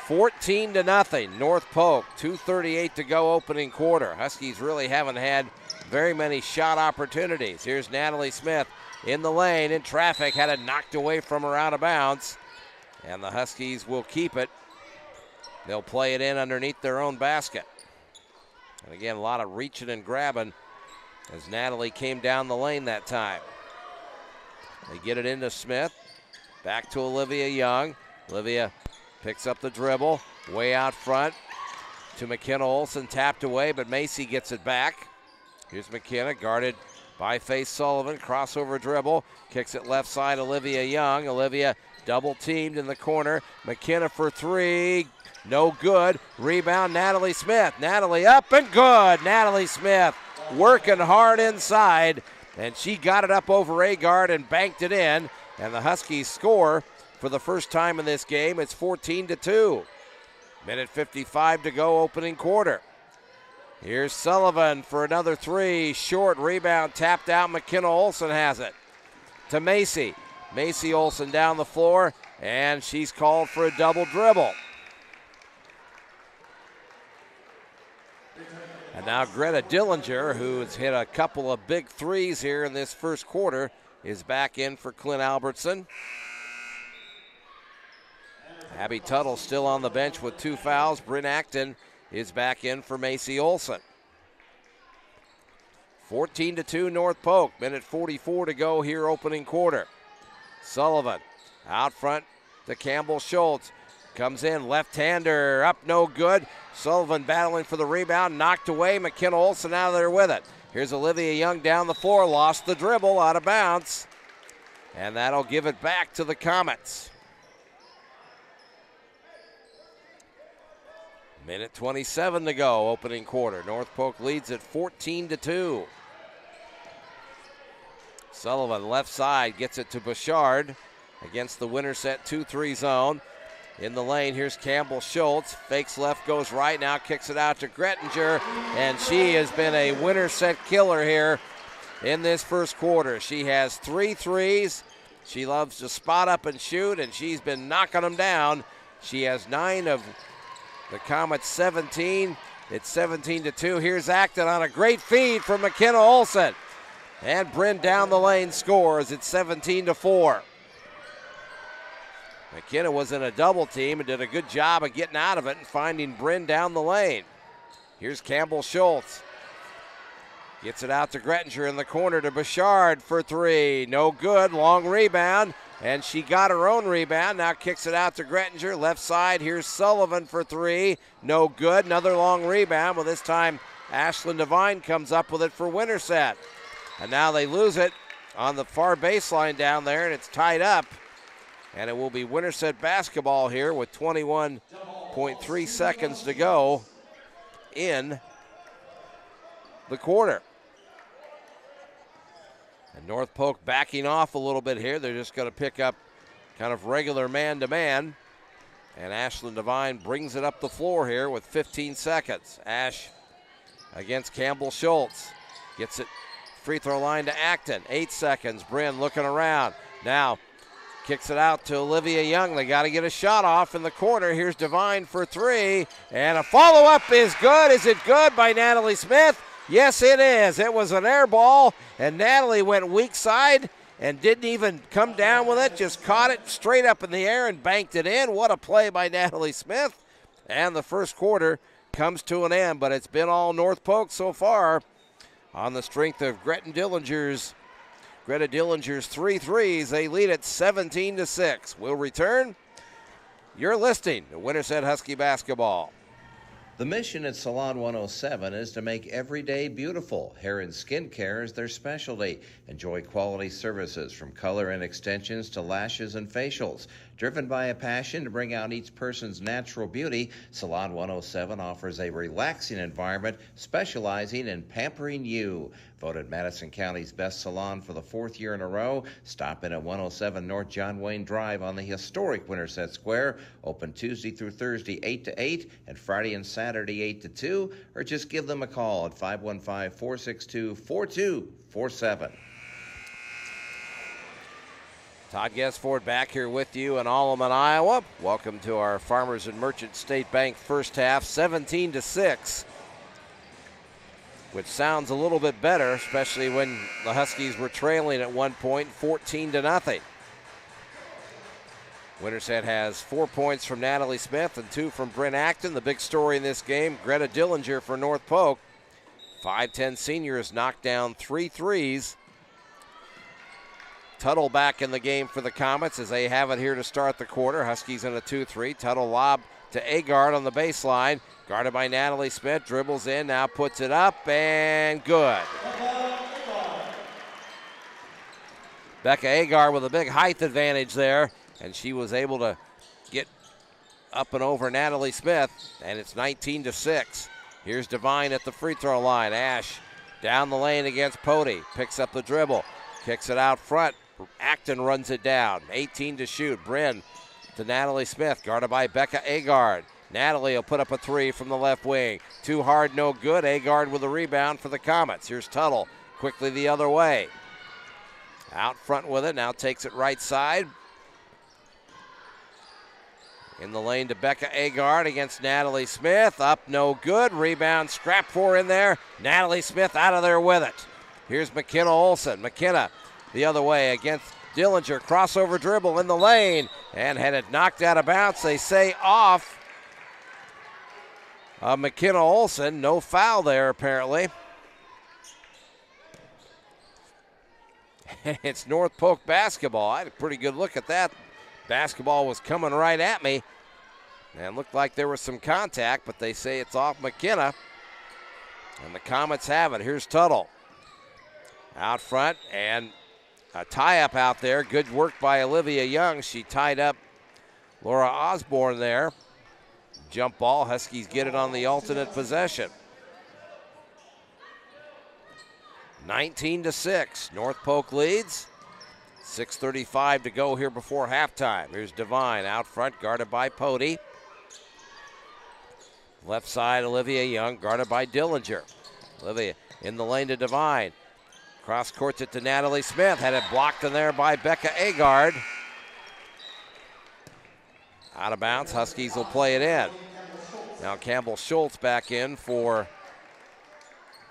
14-0, North Polk, 2:38 to go opening quarter. Huskies really haven't had very many shot opportunities. Here's Natalie Smith in the lane, in traffic, had it knocked away from her out of bounds. And the Huskies will keep it. They'll play it in underneath their own basket. And again, a lot of reaching and grabbing as Natalie came down the lane that time. They get it into Smith. Back to Olivia Young. Olivia picks up the dribble. Way out front to McKenna Olson. Tapped away, but Macy gets it back. Here's McKenna, guarded by Faith Sullivan. Crossover dribble. Kicks it left side, Olivia Young. Olivia double teamed in the corner. McKenna for three. No good. Rebound, Natalie Smith. Natalie up and good. Natalie Smith working hard inside, and she got it up over Agard and banked it in, and the Huskies score for the first time in this game. It's 14-2. Minute 55 to go opening quarter. Here's Sullivan for another three. Short rebound, tapped out. McKenna Olson has it to Macy. Macy Olson down the floor, and she's called for a double dribble. And now Greta Dillinger, who has hit a couple of big threes here in this first quarter, is back in for Clint Albertson. Abby Tuttle still on the bench with 2 fouls. Bryn Acton is back in for Macy Olson. 14-2 North Polk. Minute 44 to go here opening quarter. Sullivan out front to Campbell Schultz. Comes in, left-hander, up, no good. Sullivan battling for the rebound, knocked away. McKenna Olson out of there with it. Here's Olivia Young down the floor, lost the dribble, out of bounds. And that'll give it back to the Comets. Minute 27 to go, opening quarter. North Polk leads at 14-2. Sullivan left side gets it to Bouchard against the Winterset 2-3 zone. In the lane, here's Campbell Schultz. Fakes left, goes right, now kicks it out to Grettinger. And she has been a Winterset killer here in this first quarter. She has 3 threes. She loves to spot up and shoot, and she's been knocking them down. She has 9 of the Comets' 17. It's 17-2. Here's Acton on a great feed from McKenna Olson. And Bryn down the lane scores. It's 17-4. McKenna was in a double team and did a good job of getting out of it and finding Bryn down the lane. Here's Campbell Schultz. Gets it out to Grettinger in the corner to Bouchard for three. No good, long rebound, and she got her own rebound. Now kicks it out to Grettinger, left side. Here's Sullivan for three. No good, another long rebound. Well, this time Ashlyn Devine comes up with it for Winterset. And now they lose it on the far baseline down there, and it's tied up. And it will be Winterset basketball here with 21.3 seconds to go in the quarter. And North Polk backing off a little bit here. They're just going to pick up kind of regular man-to-man. And Ashlyn Devine brings it up the floor here with 15 seconds. Ash against Campbell Schultz. Gets it free throw line to Acton. 8 seconds. Bryn looking around. Now kicks it out to Olivia Young. They got to get a shot off in the corner. Here's Devine for three. And a follow-up is good. Is it good by Natalie Smith? Yes, it is. It was an air ball, and Natalie went weak side and didn't even come down with it. Just caught it straight up in the air and banked it in. What a play by Natalie Smith. And the first quarter comes to an end, but it's been all North Polk so far on the strength of Greta Dillinger's 3 threes. They lead at 17-6. We'll return. You're listening to Winterset Husky basketball.
The mission at Salon 107 is to make every day beautiful. Hair and skin care is their specialty. Enjoy quality services from color and extensions to lashes and facials. Driven by a passion to bring out each person's natural beauty, Salon 107 offers a relaxing environment specializing in pampering you. Voted Madison County's best salon for the 4th year in a row. Stop in at 107 North John Wayne Drive on the historic Winterset Square. Open Tuesday through Thursday 8 to 8 and Friday and Saturday 8 to 2. Or just give them a call at 515-462-4247.
Todd Guessford back here with you in Alleman, Iowa. Welcome to our Farmers and Merchant State Bank first half, 17-6. Which sounds a little bit better, especially when the Huskies were trailing at one point, 14-0. Winterset has 4 points from Natalie Smith and 2 from Bryn Acton. The big story in this game, Greta Dillinger for North Polk. 5'10 senior has knocked down 3 threes. Tuttle back in the game for the Comets as they have it here to start the quarter. Huskies in a 2-3. Tuttle lob to Agard on the baseline. Guarded by Natalie Smith. Dribbles in, now puts it up, and good. Becca Agard with a big height advantage there, and she was able to get up and over Natalie Smith, and it's 19-6. Here's Devine at the free throw line. Ash down the lane against Pody. Picks up the dribble. Kicks it out front. Acton runs it down. 18 to shoot. Bryn to Natalie Smith, guarded by Becca Agard. Natalie will put up a 3 from the left wing. Too hard, no good. Agard with a rebound for the Comets. Here's Tuttle quickly the other way. Out front with it, now takes it right side. In the lane to Becca Agard against Natalie Smith. Up, no good. Rebound, scrap for in there. Natalie Smith out of there with it. Here's McKenna Olson. McKenna the other way against Dillinger. Crossover dribble in the lane and had it knocked out of bounds. They say off McKenna Olson. No foul there apparently. It's North Polk basketball. I had a pretty good look at that. Basketball was coming right at me and looked like there was some contact, but they say it's off McKenna. And the Comets have it. Here's Tuttle. Out front and a tie-up out there. Good work by Olivia Young. She tied up Laura Osborne there. Jump ball. Huskies get it on the alternate possession. 19-6. North Polk leads. 6:35 to go here before halftime. Here's Devine out front, guarded by Pody. Left side, Olivia Young, guarded by Dillinger. Olivia in the lane to Devine. Cross courts it to Natalie Smith. Had it blocked in there by Becca Agard. Out of bounds. Huskies will play it in. Now Campbell Schultz back in for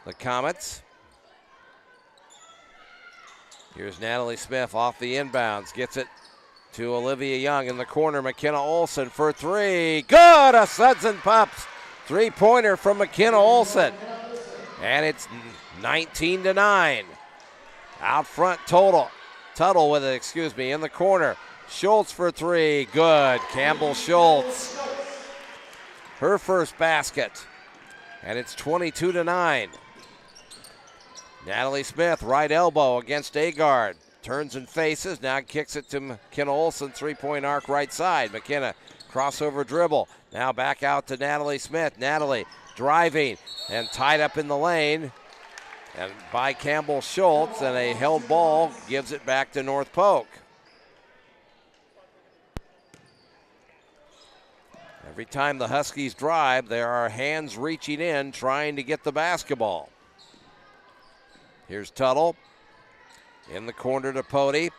the Comets. Here's Natalie Smith off the inbounds. Gets it to Olivia Young in the corner. McKenna Olson for 3. Good! A Suds and Pups three-pointer from McKenna Olson. And it's 19-9. Out front, Tuttle with it, in the corner. Schultz for 3, good. Campbell Schultz, her first basket. And it's 22-9. Natalie Smith, right elbow against Agard. Turns and faces, now kicks it to McKenna Olson, three-point arc right side. McKenna, crossover dribble. Now back out to Natalie Smith. Natalie driving and tied up in the lane. And by Campbell Schultz, and a held ball gives it back to North Polk. Every time the Huskies drive, there are hands reaching in trying to get the basketball. Here's Tuttle in the corner to Pody.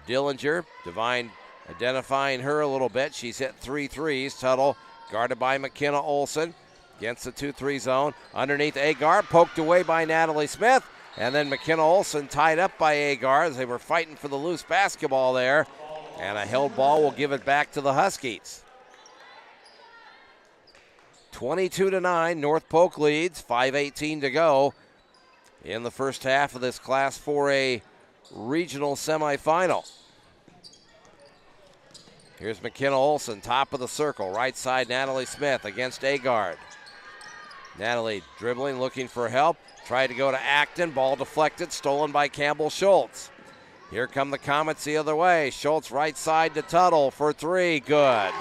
Dillinger, Devine identifying her a little bit. She's hit 3 threes. Tuttle guarded by McKenna Olson. Against the 2-3 zone. Underneath Agard, poked away by Natalie Smith. And then McKenna Olson tied up by Agard as they were fighting for the loose basketball there. And a held ball will give it back to the Huskies. 22-9, North Polk leads, 5:18 to go in the first half of this Class 4A regional semifinal. Here's McKenna Olson, top of the circle, right side Natalie Smith against Agard. Natalie dribbling, looking for help. Tried to go to Acton. Ball deflected, stolen by Campbell Schultz. Here come the Comets the other way. Schultz right side to Tuttle for three. Good.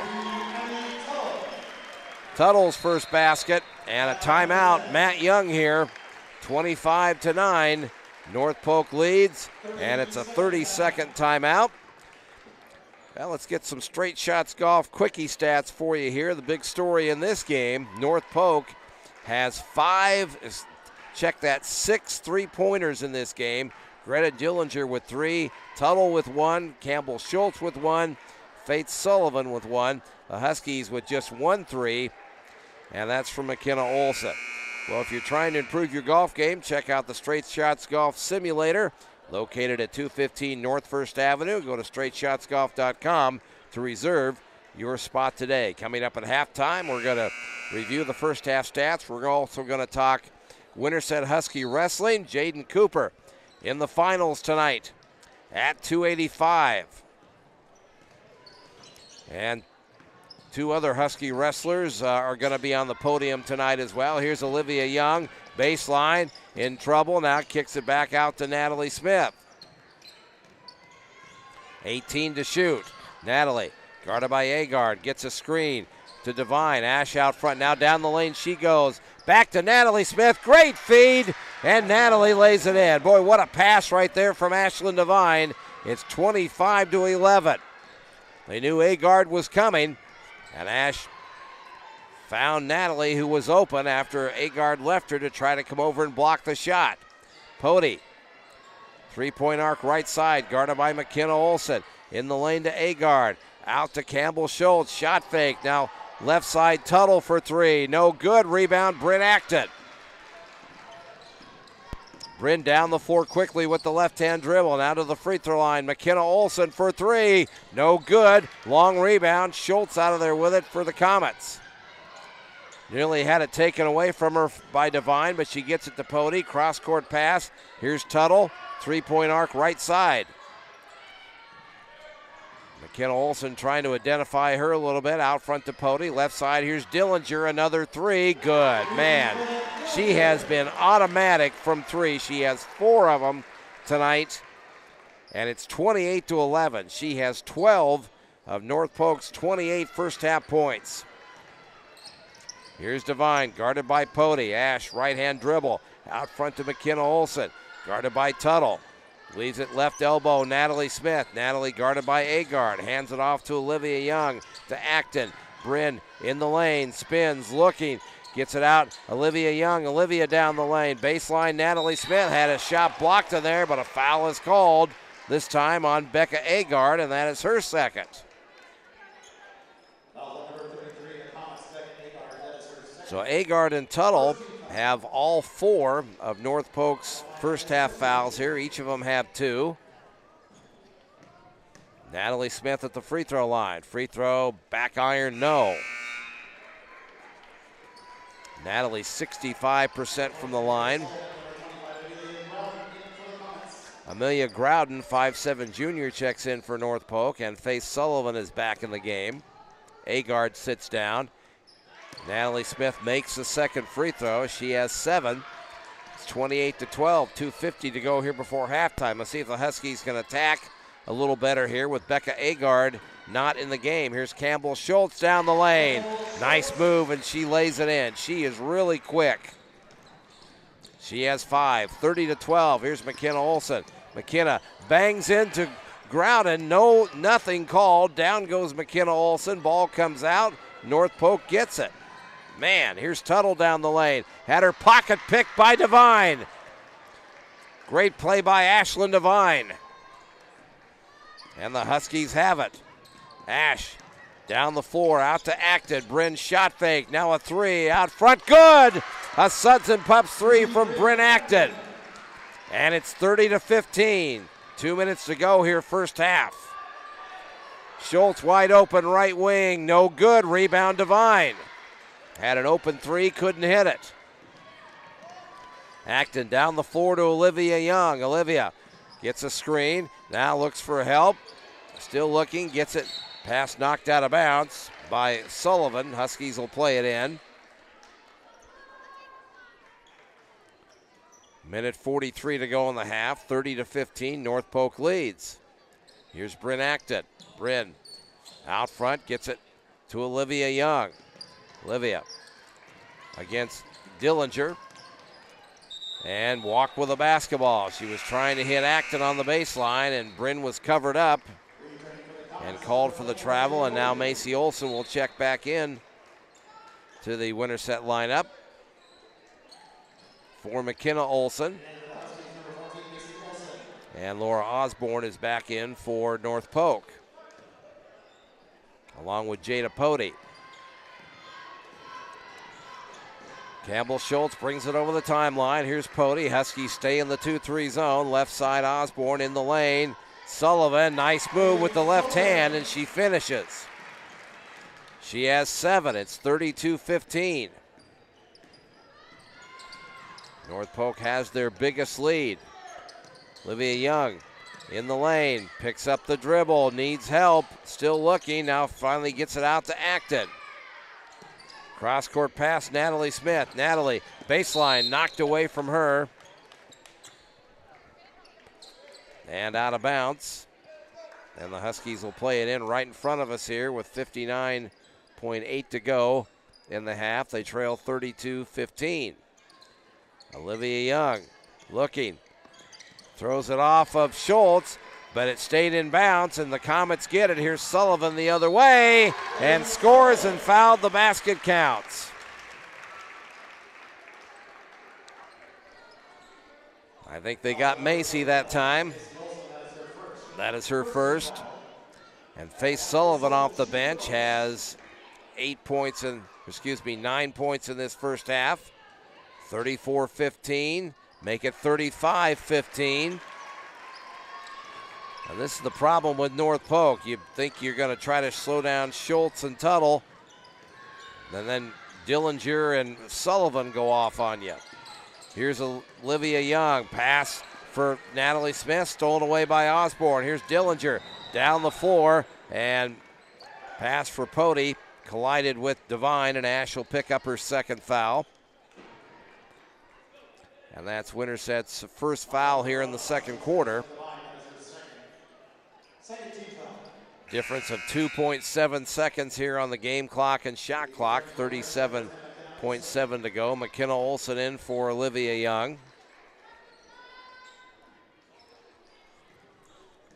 Tuttle's first basket and a timeout. Matt Young here. 25-9. North Polk leads, and it's a 30-second timeout. Well, let's get some straight shots golf quickie stats for you here. The big story in this game, North Polk has six three-pointers in this game. Greta Dillinger with three, Tuttle with one, Campbell Schultz with one, Faith Sullivan with one. The Huskies with just 1 3, and that's from McKenna Olson. Well, if you're trying to improve your golf game, check out the Straight Shots Golf Simulator, located at 215 North First Avenue. Go to straightshotsgolf.com to reserve your spot today. Coming up at halftime, we're going to review the first half stats. We're also going to talk Winterset Husky Wrestling. Jaden Cooper in the finals tonight at 285. And 2 other Husky wrestlers are going to be on the podium tonight as well. Here's Olivia Young, baseline, in trouble. Now kicks it back out to Natalie Smith. 18 to shoot. Natalie, guarded by Agard, gets a screen to Devine. Ash out front, now down the lane she goes. Back to Natalie Smith, great feed, and Natalie lays it in. Boy, what a pass right there from Ashlyn Devine. It's 25-11. They knew Agard was coming, and Ash found Natalie, who was open after Agard left her to try to come over and block the shot. Pody, three-point arc right side, guarded by McKenna Olson. In the lane to Agard, out to Campbell Schultz, shot fake. Now left side Tuttle for three, no good. Rebound, Bryn Acton. Bryn down the floor quickly with the left-hand dribble. Now to the free throw line. McKenna Olson for three. No good. Long rebound. Schultz out of there with it for the Comets. Nearly had it taken away from her by Devine, but she gets it to Pody. Cross-court pass. Here's Tuttle. Three-point arc right side. McKenna Olson trying to identify her a little bit. Out front to Pody. Left side, here's Dillinger. Another three. Good. Man, she has been automatic from three. She has 4 of them tonight, and it's 28-11. She has 12 of North Polk's 28 first-half points. Here's Devine, guarded by Pody. Ash, right-hand dribble. Out front to McKenna Olson, guarded by Tuttle. Leaves it left elbow, Natalie Smith. Natalie guarded by Agard. Hands it off to Olivia Young, to Acton. Bryn in the lane, spins, looking. Gets it out, Olivia Young. Olivia down the lane. Baseline, Natalie Smith had a shot blocked in there, but a foul is called. This time on Becca Agard, and that is her second. So Agard and Tuttle have all 4 of North Polk's first half fouls here. Each of them have 2. Natalie Smith at the free throw line. Free throw, back iron, no. Natalie 65% from the line. Amelia Groudon, 5'7" junior, checks in for North Polk, and Faith Sullivan is back in the game. Agard sits down. Natalie Smith makes the second free throw. She has 7. It's 28-12, 2:50 to go here before halftime. Let's see if the Huskies can attack a little better here with Becca Agard not in the game. Here's Campbell Schultz down the lane. Nice move, and she lays it in. She is really quick. She has 5, 30-12. Here's McKenna Olson. McKenna bangs into Groudon. Nothing called. Down goes McKenna Olson. Ball comes out. North Polk gets it. Man, here's Tuttle down the lane. Had her pocket picked by Devine. Great play by Ashlyn Devine. And the Huskies have it. Ash down the floor, out to Acton. Bryn shot fake, now a 3 out front, good! A Suds and Pups 3 from Bryn Acton. And it's 30-15. 2 minutes to go here, first half. Schultz wide open, right wing, no good. Rebound Devine. Had an open 3, couldn't hit it. Acton down the floor to Olivia Young. Olivia gets a screen, now looks for help. Still looking, gets it. Pass knocked out of bounds by Sullivan. Huskies will play it in. Minute 43 to go in the half. 30-15, North Polk leads. Here's Bryn Acton. Bryn out front, gets it to Olivia Young. Olivia against Dillinger. And walked with a basketball. She was trying to hit Acton on the baseline, and Bryn was covered up and called for the travel. And now Macy Olson will check back in to the Winterset lineup for McKenna Olson. And Laura Osborne is back in for North Polk, along with Jada Pody. Campbell Schultz brings it over the timeline. Here's Pody. Huskies stay in the 2-3 zone. Left side Osborne in the lane. Sullivan, nice move with the left hand, and she finishes. She has 7. It's 32-15. North Polk has their biggest lead. Olivia Young in the lane. Picks up the dribble. Needs help. Still looking. Now finally gets it out to Acton. Cross-court pass, Natalie Smith. Natalie, baseline, knocked away from her. And out of bounds. And the Huskies will play it in right in front of us here with 59.8 to go in the half. They trail 32-15. Olivia Young looking. Throws it off of Schultz, but it stayed in bounds, and the Comets get it. Here's Sullivan the other way, and scores and fouled. The basket counts. I think they got Macy that time. That is her first. And Faith Sullivan off the bench has 9 points in this first half. 34-15, make it 35-15. And this is the problem with North Polk. You think you're going to try to slow down Schultz and Tuttle, and then Dillinger and Sullivan go off on you. Here's Olivia Young. Pass for Natalie Smith, stolen away by Osborne. Here's Dillinger down the floor, and pass for Pody. Collided with Devine, and Ash will pick up her second foul. And that's Winterset's first foul here in the second quarter. Difference of 2.7 seconds here on the game clock and shot clock. 37.7 to go. McKenna Olson in for Olivia Young.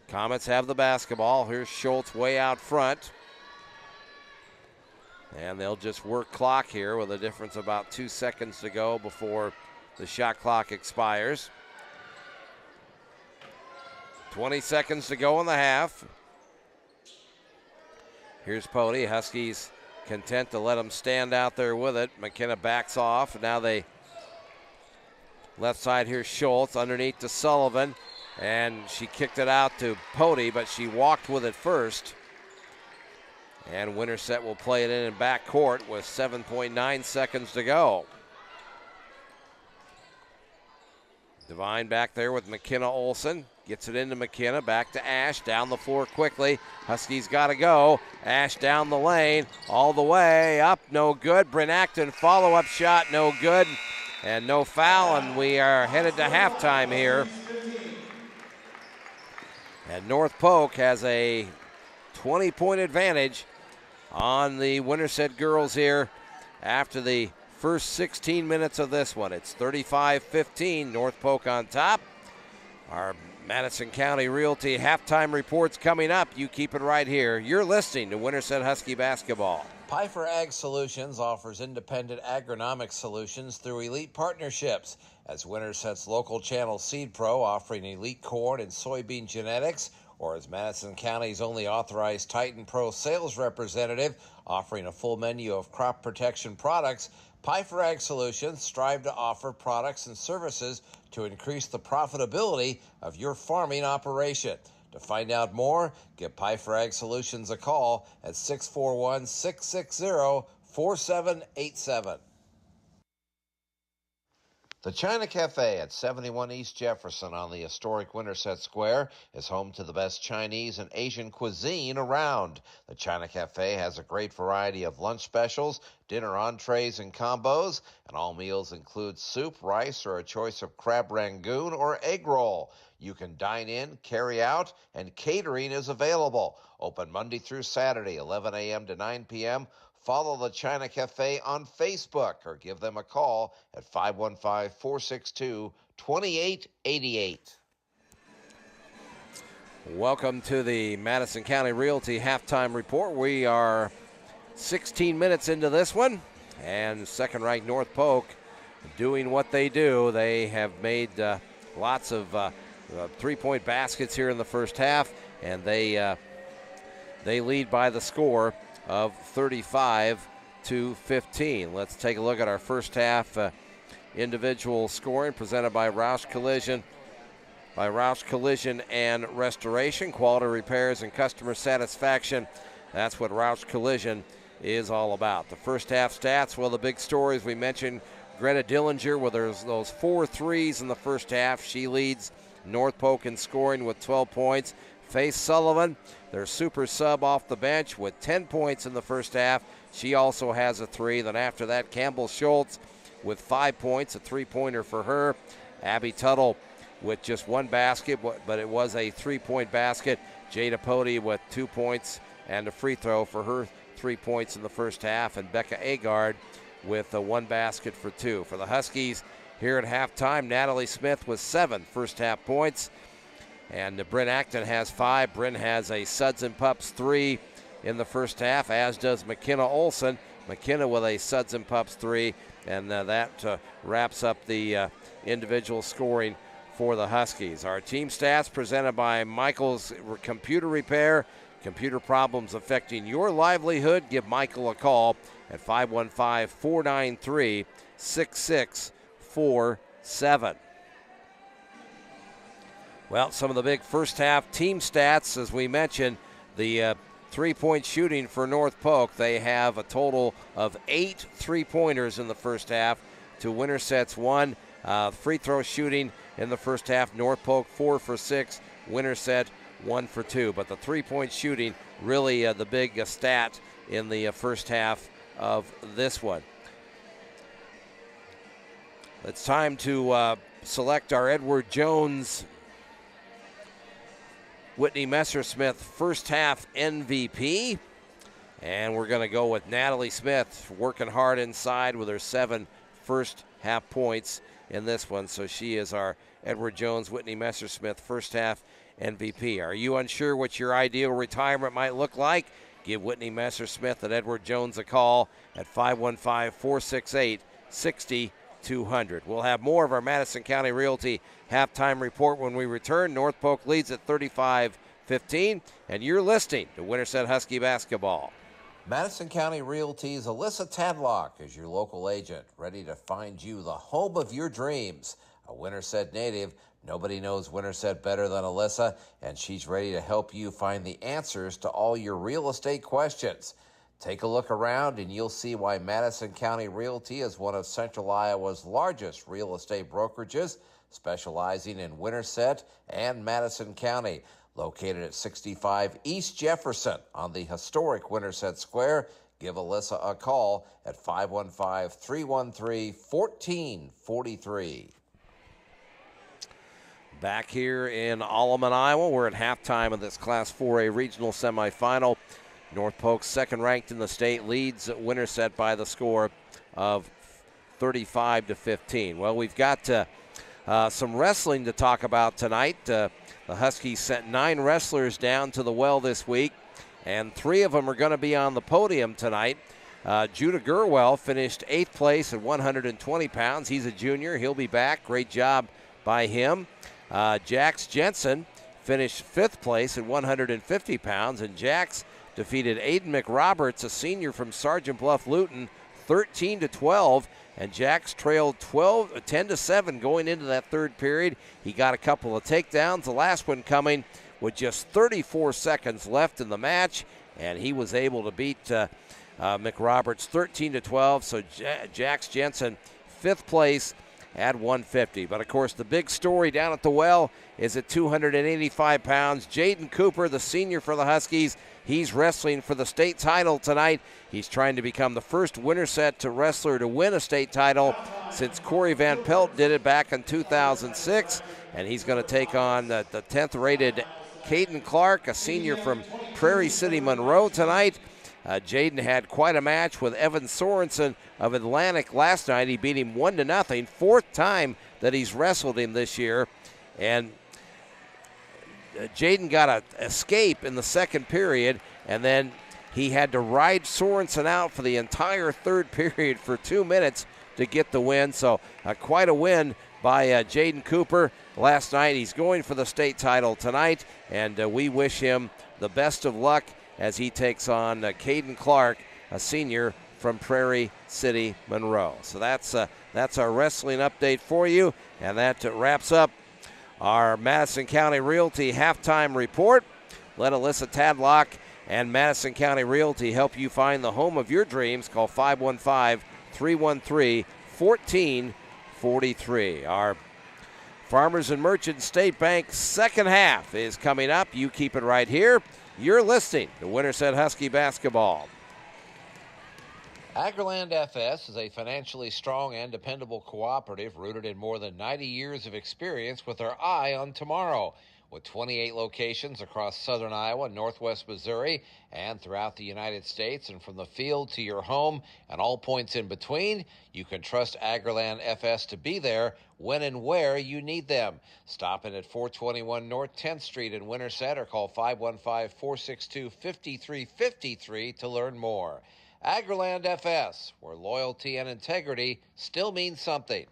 Comets have the basketball. Here's Schultz way out front. And they'll just work clock here with a difference of about 2 seconds to go before the shot clock expires. 20 seconds to go in the half. Here's Pody. Huskies content to let him stand out there with it. McKenna backs off. Now they left side. Here's Schultz underneath to Sullivan. And she kicked it out to Pody, but she walked with it first. And Winterset will play it in back court with 7.9 seconds to go. Devine back there with McKenna Olson. Gets it into McKenna, back to Ash, down the floor quickly. Huskies got to go. Ash down the lane, all the way up, no good. Bryn Acton follow-up shot, no good. And no foul, and we are headed to halftime here. And North Polk has a 20-point advantage on the Winterset girls here after the first 16 minutes of this one. It's 35-15, North Polk on top. Our Madison County Realty halftime reports coming up. You keep it right here. You're listening to Winterset Husky basketball.
Pfeiffer Ag Solutions offers independent agronomic solutions through elite partnerships. As Winterset's local channel Seed Pro offering elite corn and soybean genetics, or as Madison County's only authorized Titan Pro sales representative offering a full menu of crop protection products, Pfeiffer Ag Solutions strive to offer products and services to increase the profitability of your farming operation. To find out more, give Pfeiffer Ag Solutions a call at 641-660-4787. The China Cafe at 71 East Jefferson on the historic Winterset Square is home to the best Chinese and Asian cuisine around. The China Cafe has a great variety of lunch specials, dinner entrees, and combos, and all meals include soup, rice, or a choice of crab rangoon or egg roll. You can dine in, carry out, and catering is available. Open Monday through Saturday, 11 a.m. to 9 p.m., Follow the China Cafe on Facebook or give them a call at 515-462-2888.
Welcome to the Madison County Realty Halftime Report. We are 16 minutes into this one, and second-ranked North Polk doing what they do. They have made lots of three-point baskets here in the first half, and they lead by the score of 35-15. Let's take a look at our first half individual scoring presented by Roush Collision. By Roush Collision and Restoration, quality repairs and customer satisfaction. That's what Roush Collision is all about. The first half stats, well, the big stories we mentioned, Greta Dillinger with those 4 threes in the first half. She leads North Polk in scoring with 12 points. Faith Sullivan, their super sub off the bench with 10 points in the first half. She also has a 3. Then after that, Campbell Schultz with 5 points, a 3-pointer for her. Abby Tuttle with just 1 basket, but it was a 3-point basket. Jada Pody with 2 points and a free throw for her 3 points in the first half. And Becca Agard with 1 basket for 2. For the Huskies here at halftime, Natalie Smith with 7 first half points. And Bryn Acton has 5. Bryn has a Suds and Pups 3 in the first half, as does McKenna Olson. McKenna with a Suds and Pups 3, and that wraps up the individual scoring for the Huskies. Our team stats presented by Michael's Computer Repair. Computer problems affecting your livelihood? Give Michael a call at 515-493-6647. Well, some of the big first half team stats, as we mentioned, the 3-point shooting for North Polk. They have a total of 8 3-pointers in the first half to Winterset's 1. Free throw shooting in the first half, North Polk 4 for 6, Winterset 1 for 2. But the 3-point shooting really the big stat in the first half of this one. It's time to select our Edward Jones Whitney Messersmith first half MVP. And we're going to go with Natalie Smith, working hard inside with her 7 first half points in this one. So she is our Edward Jones Whitney Messersmith first half MVP. Are you unsure what your ideal retirement might look like? Give Whitney Messersmith and Edward Jones a call at 515-468-60. 200. We'll have more of our Madison County Realty halftime report when we return. North Polk leads at 35-15, and you're listening to Winterset Husky basketball.
Madison County Realty's Alyssa Tadlock is your local agent, ready to find you the home of your dreams. A Winterset native, nobody knows Winterset better than Alyssa, and she's ready to help you find the answers to all your real estate questions. Take a look around and you'll see why Madison County Realty is one of Central Iowa's largest real estate brokerages, specializing in Winterset and Madison County. Located at 65 East Jefferson on the historic Winterset Square, give Alyssa a call at 515-313-1443.
Back here in Alleman, Iowa, we're at halftime of this Class 4A regional semifinal. North Polk, second ranked in the state, leads Winterset by the score of 35-15. Well, we've got some wrestling to talk about tonight. The Huskies sent 9 wrestlers down to the well this week, and 3 of them are going to be on the podium tonight. Judah Gurwell finished 8th place at 120 pounds. He's a junior. He'll be back. Great job by him. Jax Jensen finished 5th place at 150 pounds, and Jax defeated Aiden McRoberts, a senior from Sergeant Bluff Luton, 13-12, and Jax trailed 10-7 going into that third period. He got a couple of takedowns, the last one coming with just 34 seconds left in the match, and he was able to beat McRoberts 13-12. So Jax Jensen, 5th place at 150. But, of course, the big story down at the well is at 285 pounds. Jaden Cooper, the senior for the Huskies, he's wrestling for the state title tonight. He's trying to become the first Winterset wrestler to win a state title since Corey Van Pelt did it back in 2006. And he's going to take on the 10th-rated Caden Clark, a senior from Prairie City, Monroe, tonight. Jaden had quite a match with Evan Sorensen of Atlantic last night. He beat him 1-0, fourth time that he's wrestled him this year. And Jaden got an escape in the second period, and then he had to ride Sorensen out for the entire third period for 2 minutes to get the win. So quite a win by Jaden Cooper last night. He's going for the state title tonight, and we wish him the best of luck as he takes on Caden Clark, a senior from Prairie City, Monroe. So that's our wrestling update for you, and that wraps up our Madison County Realty halftime report. Let Alyssa Tadlock and Madison County Realty help you find the home of your dreams. Call 515-313-1443. Our Farmers and Merchants State Bank second half is coming up. You keep it right here. You're listening to Winterset Husky basketball.
Agrland FS is a financially strong and dependable cooperative rooted in more than 90 years of experience with their eye on tomorrow. With 28 locations across southern Iowa, northwest Missouri, and throughout the United States, and from the field to your home and all points in between, you can trust Agrland FS to be there when and where you need them. Stop in at 421 North 10th Street in Winterset or call 515-462-5353 to learn more. Agrland FS, where loyalty and integrity still mean something.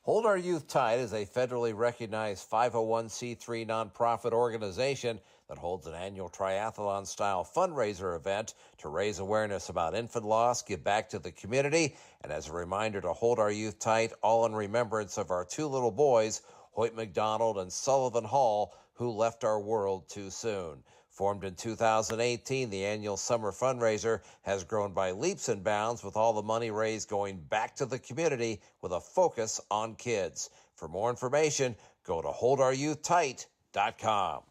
Hold Our Youth Tight is a federally recognized 501c3 nonprofit organization that holds an annual triathlon-style fundraiser event to raise awareness about infant loss, give back to the community, and as a reminder to hold our youth tight, all in remembrance of our two little boys, Hoyt McDonald and Sullivan Hall, who left our world too soon. Formed in 2018, the annual summer fundraiser has grown by leaps and bounds, with all the money raised going back to the community with a focus on kids. For more information, go to holdouryouthtight.com.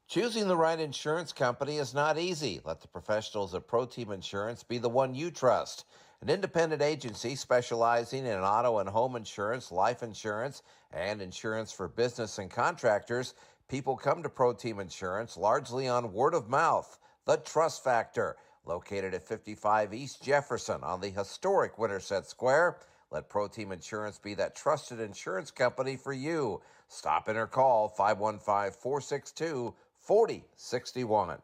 Choosing the right insurance company is not easy. Let the professionals at Pro Team Insurance be the one you trust. An independent agency specializing in auto and home insurance, life insurance, and insurance for business and contractors, people come to Pro Team Insurance largely on word of mouth. The Trust Factor, located at 55 East Jefferson on the historic Winterset Square. Let Pro Team Insurance be that trusted insurance company for you. Stop in or call 515-462-4061.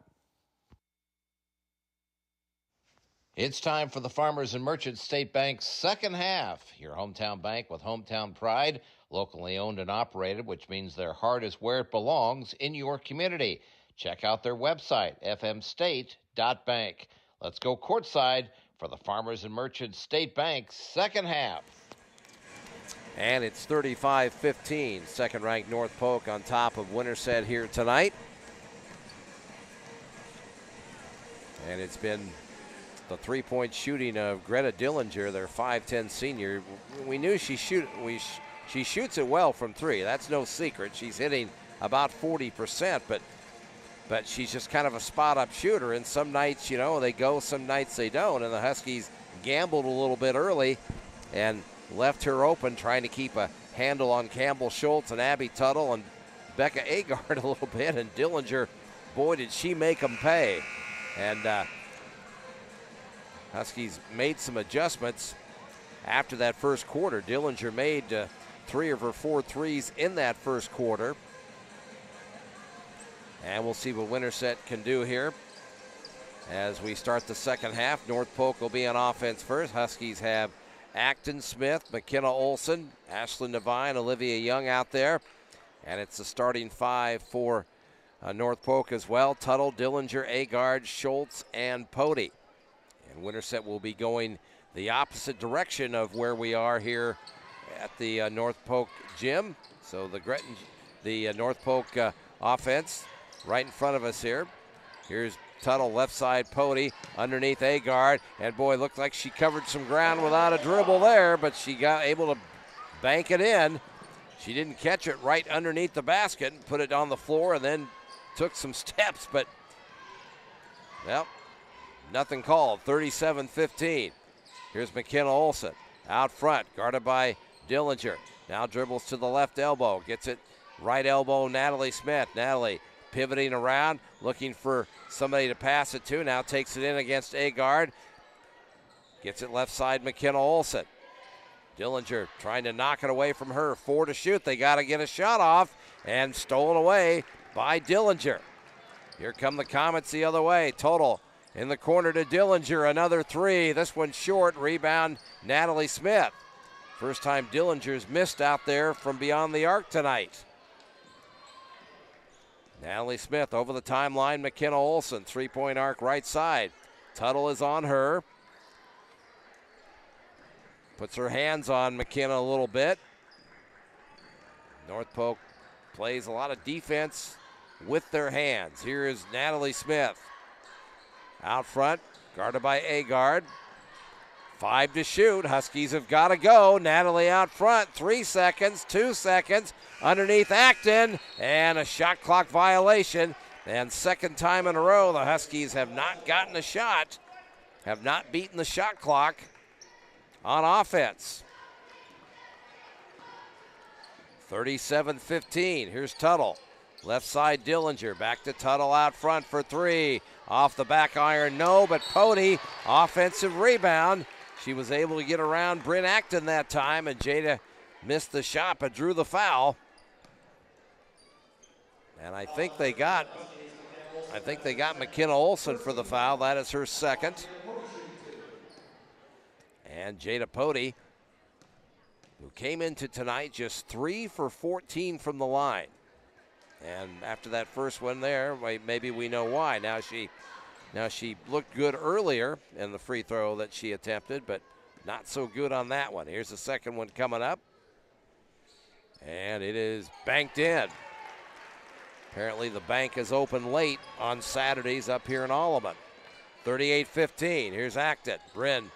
It's time for the Farmers and Merchants State Bank's second half. Your hometown bank with hometown pride, locally owned and operated, which means their heart is where it belongs in your community. Check out their website, fmstate.bank. Let's go courtside for the Farmers and Merchants State Bank's second half.
And it's 35-15. Second-ranked North Polk on top of Winterset here tonight. And it's been the three-point shooting of Greta Dillinger, their 5'10 senior. We knew she shoots it well from three. That's no secret. She's hitting about 40%, but she's just kind of a spot-up shooter. And some nights, they go, some nights they don't. And the Huskies gambled a little bit early and left her open, trying to keep a handle on Campbell Schultz and Abby Tuttle and Becca Agard a little bit. And Dillinger, boy, did she make them pay. And Huskies made some adjustments after that first quarter. Dillinger made 3 of her 4 threes in that first quarter. And we'll see what Winterset can do here as we start the second half. North Polk will be on offense first. Huskies have Acton Smith, McKenna Olson, Ashlyn Devine, Olivia Young out there. And it's the starting 5 for North Polk as well. Tuttle, Dillinger, Agard, Schultz, and Pody. And Winterset will be going the opposite direction of where we are here at the North Polk gym. So the North Polk offense right in front of us here. Here's Tuttle, left side, Pody, underneath Agard. And boy, looked like she covered some ground without a dribble there, but she got able to bank it in. She didn't catch it right underneath the basket and put it on the floor and then took some steps, but, well, nothing called. 37-15. Here's McKenna Olson out front, guarded by Dillinger. Now dribbles to the left elbow, gets it right elbow, Natalie Smith. Natalie pivoting around, looking for somebody to pass it to. Now takes it in against Agard. Gets it left side, McKenna Olson. Dillinger trying to knock it away from her. 4 to shoot. They got to get a shot off, and stolen away by Dillinger. Here come the Comets the other way. Total in the corner to Dillinger. Another 3. This one short. Rebound, Natalie Smith. First time Dillinger's missed out there from beyond the arc tonight. Natalie Smith over the timeline. McKenna Olson, 3-point arc right side. Tuttle is on her. Puts her hands on McKenna a little bit. North Polk plays a lot of defense with their hands. Here is Natalie Smith. Out front, guarded by Agard. 5 to shoot. Huskies have got to go. Natalie out front. 3 seconds, 2 seconds. Underneath Acton, and a shot clock violation. And second time in a row, the Huskies have not gotten a shot, have not beaten the shot clock on offense. 37-15. Here's Tuttle. Left side, Dillinger. Back to Tuttle out front for 3. Off the back iron, no, but Pody, offensive rebound. She was able to get around Bryn Acton that time, and Jada missed the shot but drew the foul. And I think they got McKenna Olson for the foul. That is her second. And Jada Pody, who came into tonight just 3 for 14 from the line. And after that first one there, maybe we know why. Now she looked good earlier in the free throw that she attempted, but not so good on that one. Here's the second one coming up. And it is banked in. Apparently the bank is open late on Saturdays up here in Alleman. 38-15. Here's Acton. Bryn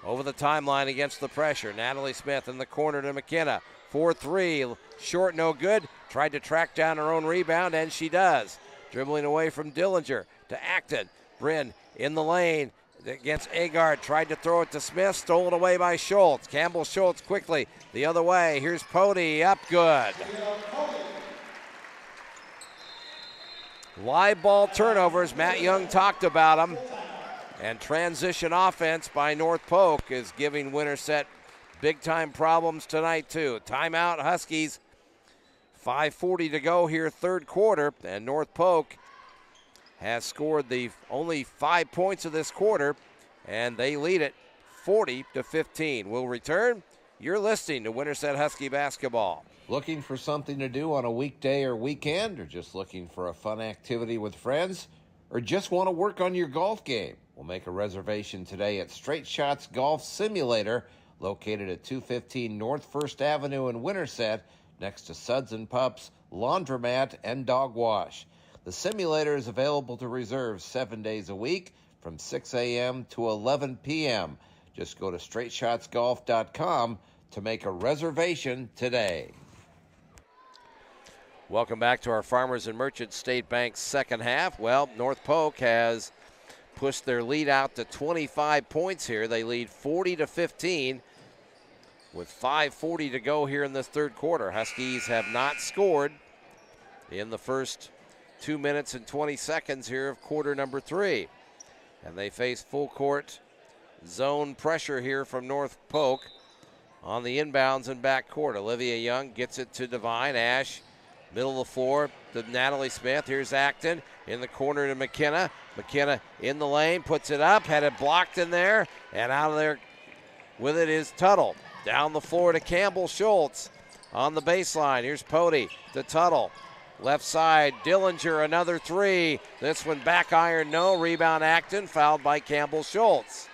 over the timeline against the pressure. Natalie Smith in the corner to McKenna. 4-3. Short, no good. Tried to track down her own rebound, and she does. Dribbling away from Dillinger to Acton. Bryn in the lane against Agard. Tried to throw it to Smith. Stolen away by Schultz. Campbell Schultz quickly the other way. Here's Pody. Up good. Live ball turnovers. Matt Young talked about them. And transition offense by North Polk is giving Winterset big-time problems tonight, too. Timeout, Huskies. 5:40 to go here, third quarter. And North Polk has scored the only 5 points of this quarter, and they lead it 40-15. We'll return. You're listening to Winterset Husky basketball.
Looking for something to do on a weekday or weekend, or just looking for a fun activity with friends, or just want to work on your golf game? We'll make a reservation today at Straight Shots Golf Simulator, located at 215 North 1st Avenue in Winterset, next to Suds and Pups, Laundromat, and Dog Wash. The simulator is available to reserve 7 days a week from 6 a.m. to 11 p.m. Just go to straightshotsgolf.com to make a reservation today.
Welcome back to our Farmers and Merchants State Bank second half. Well, North Polk has pushed their lead out to 25 points here. They lead 40-15 with 5:40 to go here in this third quarter. Huskies have not scored in the first 2 minutes and 20 seconds here of quarter number 3. And they face full court zone pressure here from North Polk on the inbounds and back court. Olivia Young gets it to Devine. Ash, middle of the floor to Natalie Smith. Here's Acton in the corner to McKenna. McKenna in the lane, puts it up, had it blocked in there, and out of there with it is Tuttle. Down the floor to Campbell Schultz on the baseline. Here's Pody to Tuttle. Left side, Dillinger, another 3. This one back iron, no. Rebound Acton, fouled by Campbell Schultz.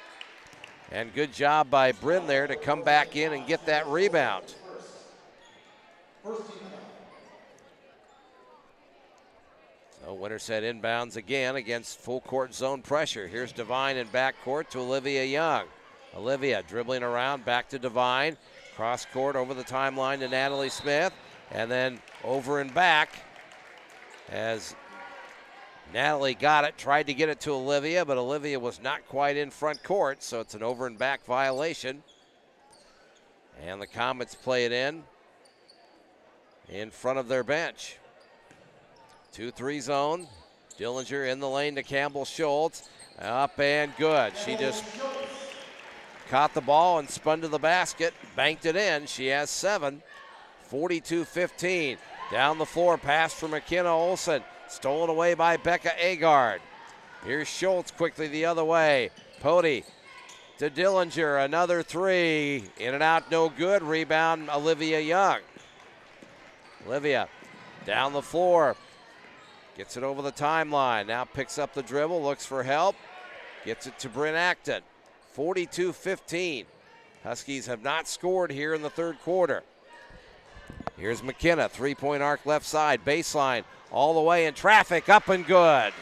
And good job by Bryn there to come back in and get that rebound. So Winterset inbounds again against full court zone pressure. Here's Devine in backcourt to Olivia Young. Olivia dribbling around, back to Devine. Cross court over the timeline to Natalie Smith. And then over and back as Natalie got it, tried to get it to Olivia, but Olivia was not quite in front court, so it's an over and back violation. And the Comets play it in front of their bench. 2-3 zone. Dillinger in the lane to Campbell Schultz. Up and good. She just caught the ball and spun to the basket, banked it in. She has 7. 42-15. Down the floor, pass for McKenna Olsen. Stolen away by Becca Agard. Here's Schultz quickly the other way. Pody to Dillinger. Another 3. In and out, no good. Rebound, Olivia Young. Olivia down the floor. Gets it over the timeline. Now picks up the dribble, looks for help. Gets it to Bryn Acton. 42-15. Huskies have not scored here in the third quarter. Here's McKenna, three-point arc left side, baseline, all the way in traffic, up and good.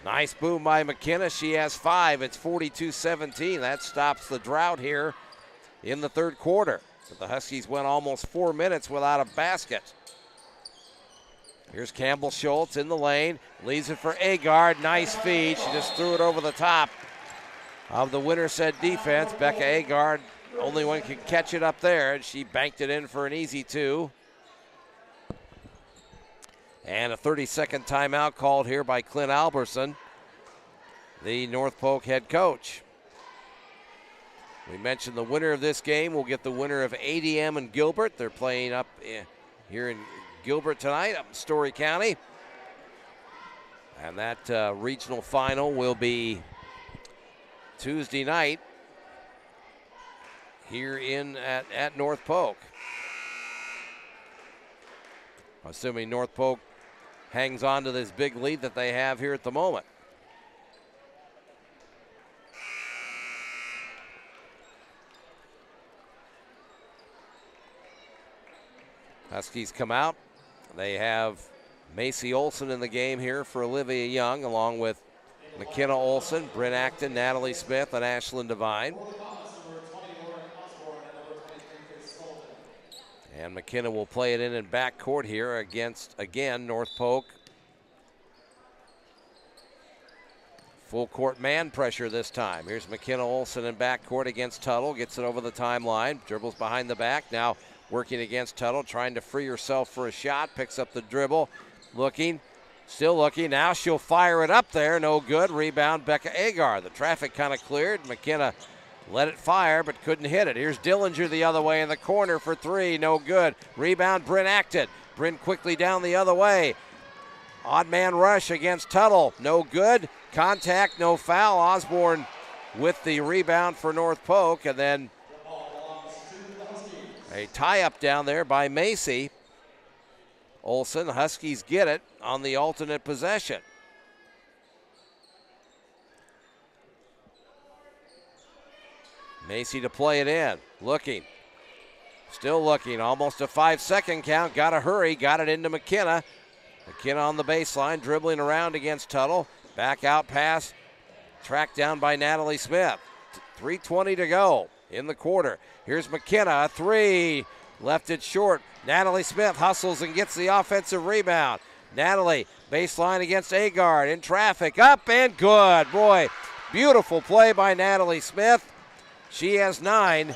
Nice boom by McKenna. She has 5. It's 42-17. That stops the drought here in the third quarter. But the Huskies went almost 4 minutes without a basket. Here's Campbell Schultz in the lane, leaves it for Agard. Nice feed. She just threw it over the top of the Winterset defense. Becca Agard, only one can catch it up there, and she banked it in for an easy 2. And a 30-second timeout called here by Clint Alberson, the North Polk head coach. We mentioned the winner of this game will get the winner of ADM and Gilbert. They're playing up here in Gilbert tonight, up in Story County. And that regional final will be Tuesday night here at North Polk. Assuming North Polk hangs on to this big lead that they have here at the moment. Huskies come out. They have Macy Olson in the game here for Olivia Young, along with McKenna Olson, Bryn Acton, Natalie Smith, and Ashlyn Devine. And McKenna will play it in backcourt here against, again, North Polk. Full court man pressure this time. Here's McKenna Olson in backcourt against Tuttle. Gets it over the timeline. Dribbles behind the back. Now working against Tuttle, trying to free herself for a shot. Picks up the dribble. Looking. Still looking. Now she'll fire it up there. No good. Rebound, Becca Agar. The traffic kind of cleared. McKenna let it fire, but couldn't hit it. Here's Dillinger the other way in the corner for 3. No good. Rebound, Bryn Acton. Bryn quickly down the other way. Odd man rush against Tuttle. No good. Contact, no foul. Osborne with the rebound for North Polk. And then a tie-up down there by Macy Olson. The Huskies get it on the alternate possession. Macy to play it in. Looking. Still looking. Almost a 5-second count. Got to hurry. Got it into McKenna. McKenna on the baseline, dribbling around against Tuttle. Back out pass. Tracked down by Natalie Smith. 3:20 to go in the quarter. Here's McKenna. A 3. Left it short. Natalie Smith hustles and gets the offensive rebound. Natalie, baseline against Agard. In traffic. Up and good. Boy, beautiful play by Natalie Smith. She has 9,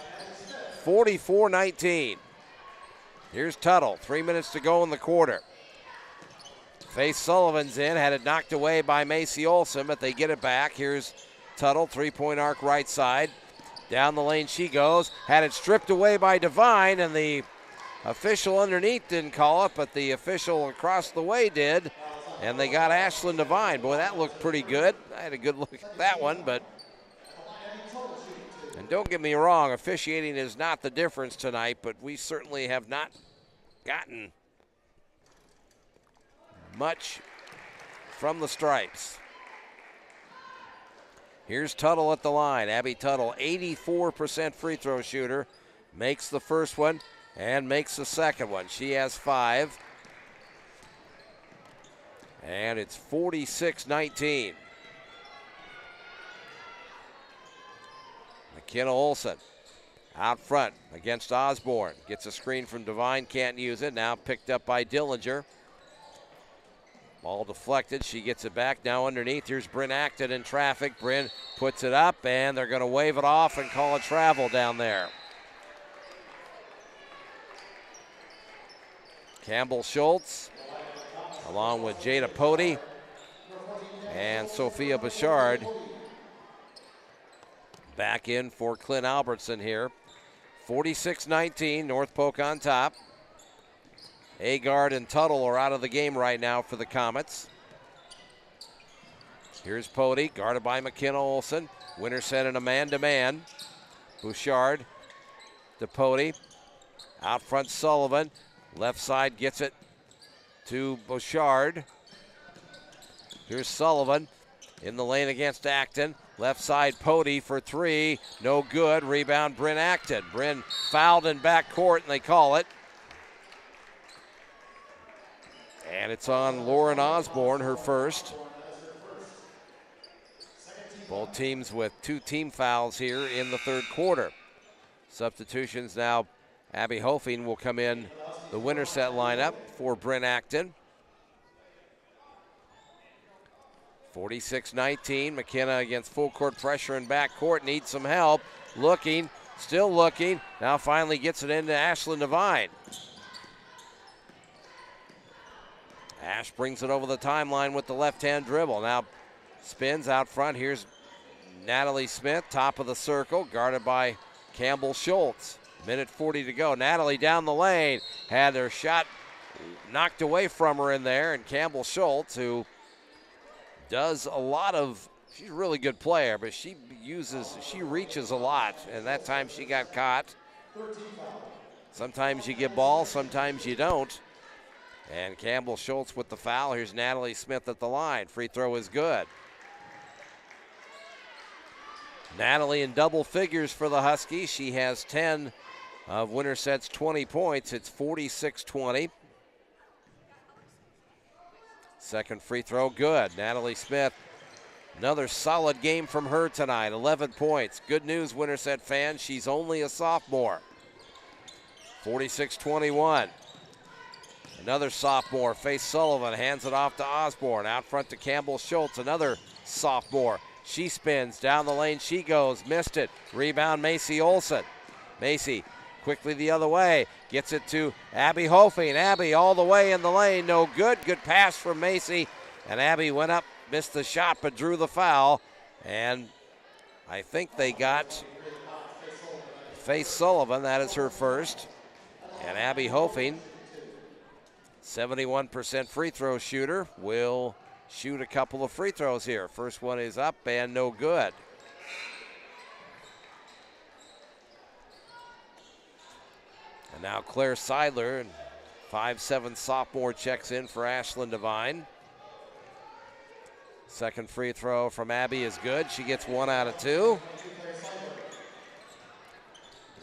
44-19. Here's Tuttle, 3 minutes to go in the quarter. Faith Sullivan's in, had it knocked away by Macy Olson, but they get it back. Here's Tuttle, three-point arc right side. Down the lane she goes, had it stripped away by Devine, and the official underneath didn't call it, but the official across the way did, and they got Ashlyn Devine. Boy, that looked pretty good. I had a good look at that one, but... And don't get me wrong, officiating is not the difference tonight, but we certainly have not gotten much from the stripes. Here's Tuttle at the line. Abby Tuttle, 84% free throw shooter, makes the first one and makes the second one. She has 5. And it's 46-19. McKenna Olson out front against Osborne. Gets a screen from Devine, can't use it. Now picked up by Dillinger. Ball deflected, she gets it back. Now underneath, here's Bryn Acton in traffic. Bryn puts it up, and they're gonna wave it off and call it travel down there. Campbell Schultz, along with Jada Pody and Sophia Bouchard, back in for Clint Albertson here. 46-19, North Polk on top. Agard and Tuttle are out of the game right now for the Comets. Here's Pody, guarded by McKenna Olson. Winterset in a man-to-man. Bouchard to Pody. Out front, Sullivan. Left side gets it to Bouchard. Here's Sullivan in the lane against Acton. Left side, Pody for three. No good. Rebound, Bryn Acton. Bryn fouled in backcourt, and they call it. And it's on Lauren Osborne, her first. Both teams with 2 team fouls here in the third quarter. Substitutions now. Abby Hofing will come in the Winterset lineup for Bryn Acton. 46-19, McKenna against full court pressure in backcourt, needs some help. Looking, still looking, now finally gets it into Ashlyn Devine. Ash brings it over the timeline with the left-hand dribble. Now spins out front. Here's Natalie Smith, top of the circle, guarded by Campbell Schultz. Minute 40 to go. Natalie down the lane, had her shot knocked away from her in there, and Campbell Schultz, who does a lot of, she's a really good player, but she reaches a lot, and that time she got caught. Sometimes you get balls, sometimes you don't. And Campbell Schultz with the foul. Here's Natalie Smith at the line. Free throw is good. Natalie in double figures for the Huskies. She has 10 of Winterset's 20 points. It's 46-20. Second free throw, good. Natalie Smith, another solid game from her tonight. 11 points. Good news, Winterset fans. She's only a sophomore. 46-21. Another sophomore, Faith Sullivan, hands it off to Osborne. Out front to Campbell Schultz, another sophomore. She spins, down the lane she goes, missed it. Rebound, Macy Olson. Macy quickly the other way, gets it to Abby Hofing. Abby all the way in the lane, no good. Good pass from Macy, and Abby went up, missed the shot, but drew the foul. And I think they got Faith Sullivan, that is her first. And Abby Hofing, 71% free throw shooter, will shoot a couple of free throws here. First one is up and no good. And now Claire Seidler, 5'7" sophomore, checks in for Ashlyn Devine. Second free throw from Abby is good. She gets 1 out of 2.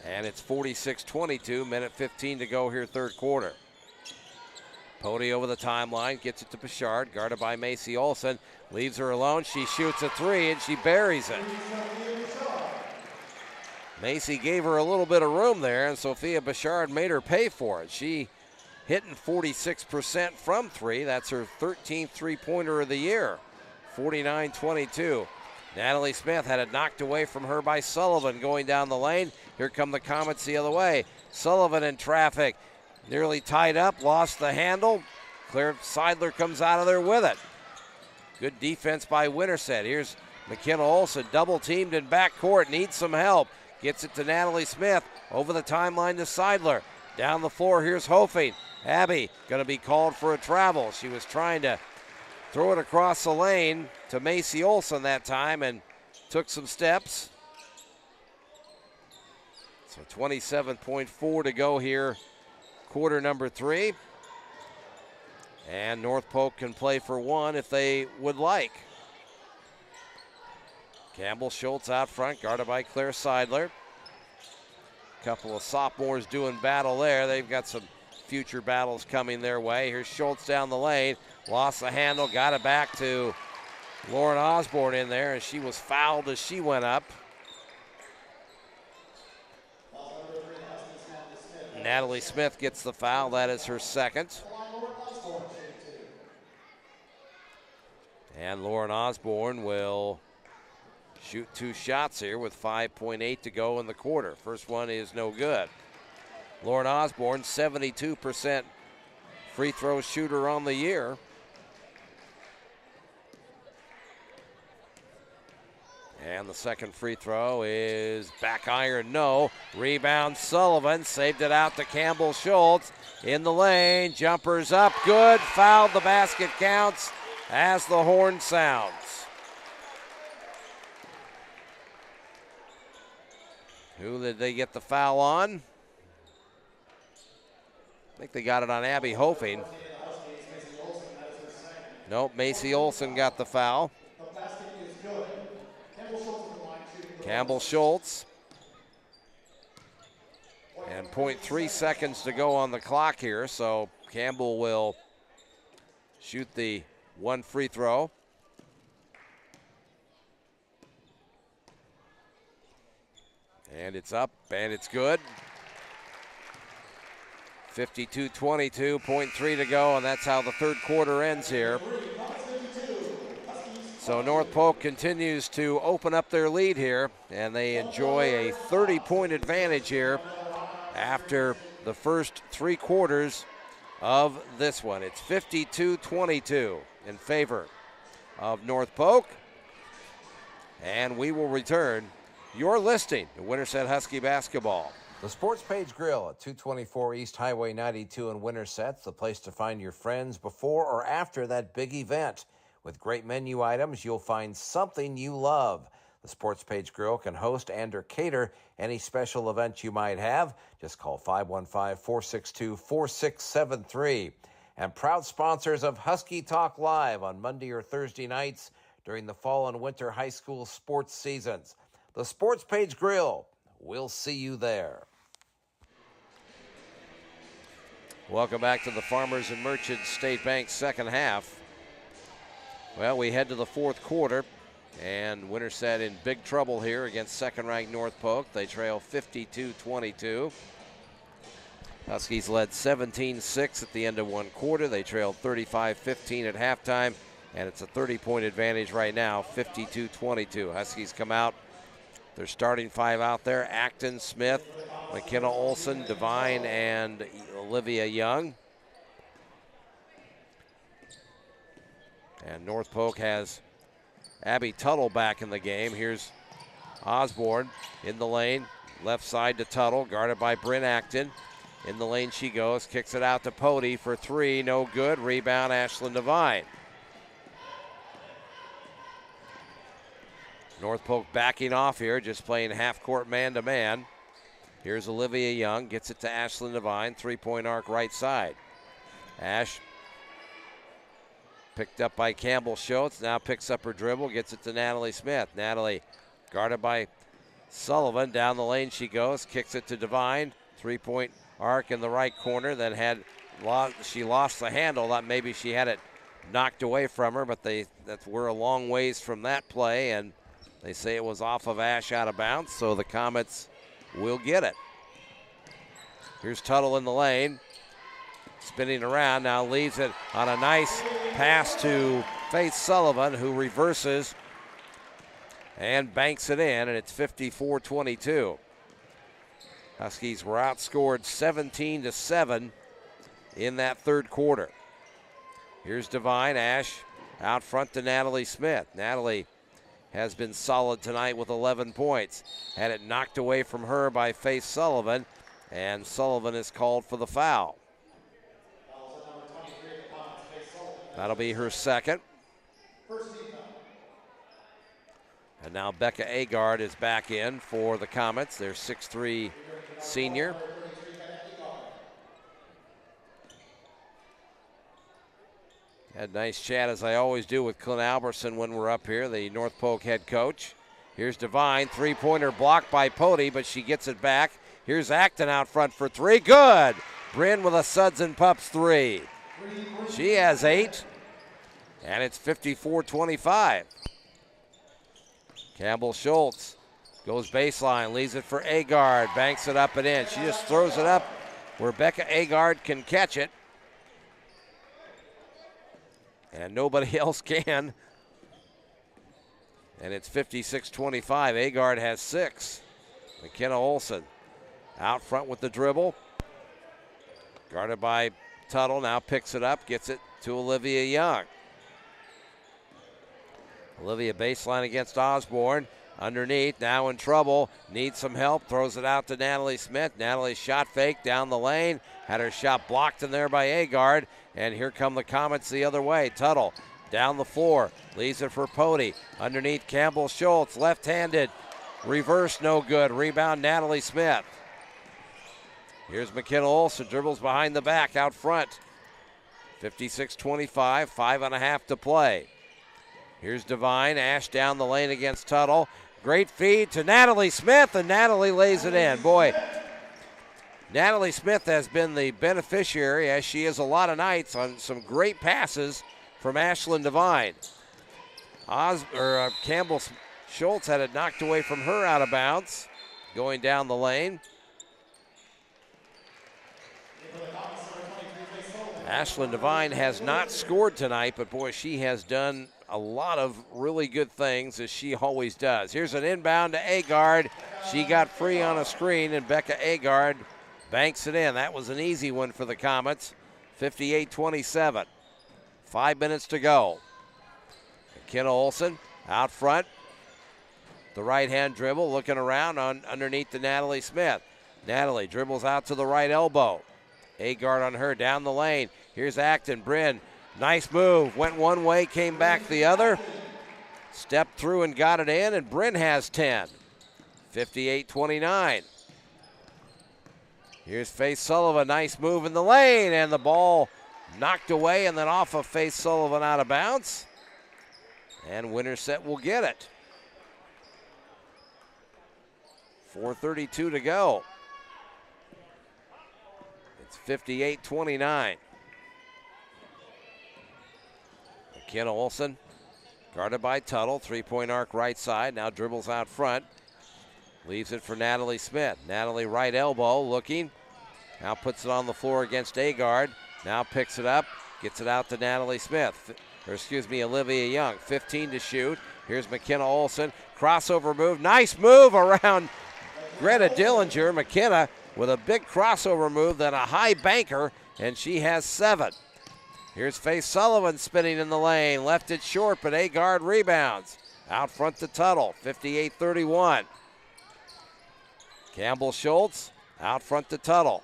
And it's 46-22, minute 15 to go here, third quarter. Pody over the timeline, gets it to Bouchard, guarded by Macy Olson. Leaves her alone, she shoots a three, and she buries it. Macy gave her a little bit of room there, and Sophia Bouchard made her pay for it. She hitting 46% from three. That's her 13th three-pointer of the year, 49-22. Natalie Smith had it knocked away from her by Sullivan going down the lane. Here come the Comets the other way. Sullivan in traffic. Nearly tied up, lost the handle. Claire Seidler comes out of there with it. Good defense by Winterset. Here's McKenna Olson, double teamed in backcourt, needs some help. Gets it to Natalie Smith, over the timeline to Seidler. Down the floor, here's Hofing. Abby gonna be called for a travel. She was trying to throw it across the lane to Macy Olson that time and took some steps. So 27.4 to go here, quarter number 3. And North Polk can play for one if they would like. Campbell Schultz out front, guarded by Claire Seidler. Couple of sophomores doing battle there. They've got some future battles coming their way. Here's Schultz down the lane, lost the handle, got it back to Lauren Osborne in there, and she was fouled as she went up. Natalie Smith gets the foul. That is her second. And Lauren Osborne will shoot 2 shots here with 5.8 to go in the quarter. First one is no good. Lauren Osborne, 72% free throw shooter on the year. And the second free throw is back iron, no. Rebound Sullivan, saved it out to Campbell Schultz. In the lane, jumpers up, good. Fouled, the basket counts as the horn sounds. Who did they get the foul on? I think they got it on Abby Hofing. Nope, Macy Olson got the foul. Campbell Schultz. And 0.3 seconds to go on the clock here, so Campbell will shoot the one free throw. And it's up, and it's good. 52-22, 0.3 to go, and that's how the third quarter ends here. So North Polk continues to open up their lead here, and they enjoy a 30-point advantage here after the first 3 quarters of this one. It's 52-22 in favor of North Polk, and we will return. You're listening to Winterset Husky basketball.
The Sports Page Grill at 224 East Highway 92 in Winterset, the place to find your friends before or after that big event. With great menu items, you'll find something you love. The Sports Page Grill can host and or cater any special event you might have. Just call 515-462-4673. And proud sponsors of Husky Talk Live on Monday or Thursday nights during the fall and winter high school sports seasons. The Sports Page Grill. We'll see you there.
Welcome back to the Farmers and Merchants State Bank second half. Well, we head to the fourth quarter, and Winterset in big trouble here against second-ranked North Polk. They trail 52-22. Huskies led 17-6 at the end of one quarter. They trailed 35-15 at halftime, and it's a 30-point advantage right now, 52-22. Huskies come out. Their starting 5 out there: Acton, Smith, McKenna Olson, Devine, and Olivia Young. And North Polk has Abby Tuttle back in the game. Here's Osborne in the lane, left side to Tuttle, guarded by Bryn Acton. In the lane she goes, kicks it out to Pody for 3, no good. Rebound, Ashlyn Devine. North Polk backing off here, just playing half-court man-to-man. Here's Olivia Young, gets it to Ashlyn Devine, three-point arc right side. Ash picked up by Campbell Schultz, now picks up her dribble, gets it to Natalie Smith. Natalie guarded by Sullivan, down the lane she goes, kicks it to Devine, three-point arc in the right corner, then she lost the handle. Thought maybe she had it knocked away from her, but we're a long ways from that play, and they say it was off of Ash out of bounds, so the Comets will get it. Here's Tuttle in the lane, spinning around, now leaves it on a nice pass to Faith Sullivan, who reverses and banks it in, and it's 54-22. Huskies were outscored 17-7 in that third quarter. Here's Devine. Ash out front to Natalie Smith. Natalie has been solid tonight with 11 points. Had it knocked away from her by Faith Sullivan, and Sullivan is called for the foul. That'll be her second. And now Becca Agard is back in for the Comets, their 6'3" senior. Had a nice chat, as I always do, with Clint Alberson when we're up here, the North Polk head coach. Here's Devine, three-pointer blocked by Pody, but she gets it back. Here's Acton out front for 3, good! Bryn with a Suds and Pups 3. She has 8, and it's 54-25. Campbell Schultz goes baseline, leaves it for Agard, banks it up and in. She just throws it up where Becca Agard can catch it. And nobody else can. And it's 56-25. Agard has 6. McKenna Olson out front with the dribble. Guarded by Tuttle, now picks it up, gets it to Olivia Young. Olivia baseline against Osborne. Underneath, now in trouble, needs some help, throws it out to Natalie Smith. Natalie shot fake down the lane, had her shot blocked in there by Agard, and here come the Comets the other way. Tuttle down the floor, leaves it for Pody. Underneath, Campbell Schultz, left-handed, reverse, no good. Rebound, Natalie Smith. Here's McKenna Olson, dribbles behind the back, out front. 56-25, 5.5 to play. Here's Devine, Ash down the lane against Tuttle. Great feed to Natalie Smith, and Natalie lays it in. Boy, Natalie Smith has been the beneficiary, as she is a lot of nights, on some great passes from Ashlyn Devine. Campbell Schultz had it knocked away from her out of bounds, going down the lane. Ashlyn Devine has not scored tonight, but boy, she has done a lot of really good things, as she always does. Here's an inbound to Agard. She got free on a screen, and Becca Agard banks it in. That was an easy one for the Comets. 58-27. 5 minutes to go. McKenna Olson out front. The right-hand dribble, looking around underneath to Natalie Smith. Natalie dribbles out to the right elbow. Agard on her, down the lane. Here's Acton. Bryn, nice move. Went one way, came back the other. Stepped through and got it in, and Bryn has 10. 58-29. Here's Faith Sullivan, nice move in the lane, and the ball knocked away and then off of Faith Sullivan out of bounds. And Winterset will get it. 4:32 to go. It's 58-29. McKenna Olson, guarded by Tuttle, three-point arc right side, now dribbles out front. Leaves it for Natalie Smith. Natalie right elbow looking. Now puts it on the floor against Agard. Now picks it up, gets it out to Natalie Smith. Olivia Young. 15 to shoot. Here's McKenna Olson. Crossover move. Nice move around Greta Dillinger. McKenna with a big crossover move, then a high banker, and she has 7. Here's Faith Sullivan spinning in the lane. Left it short, but Agard rebounds. Out front to Tuttle. 58-31. Campbell Schultz out front to Tuttle.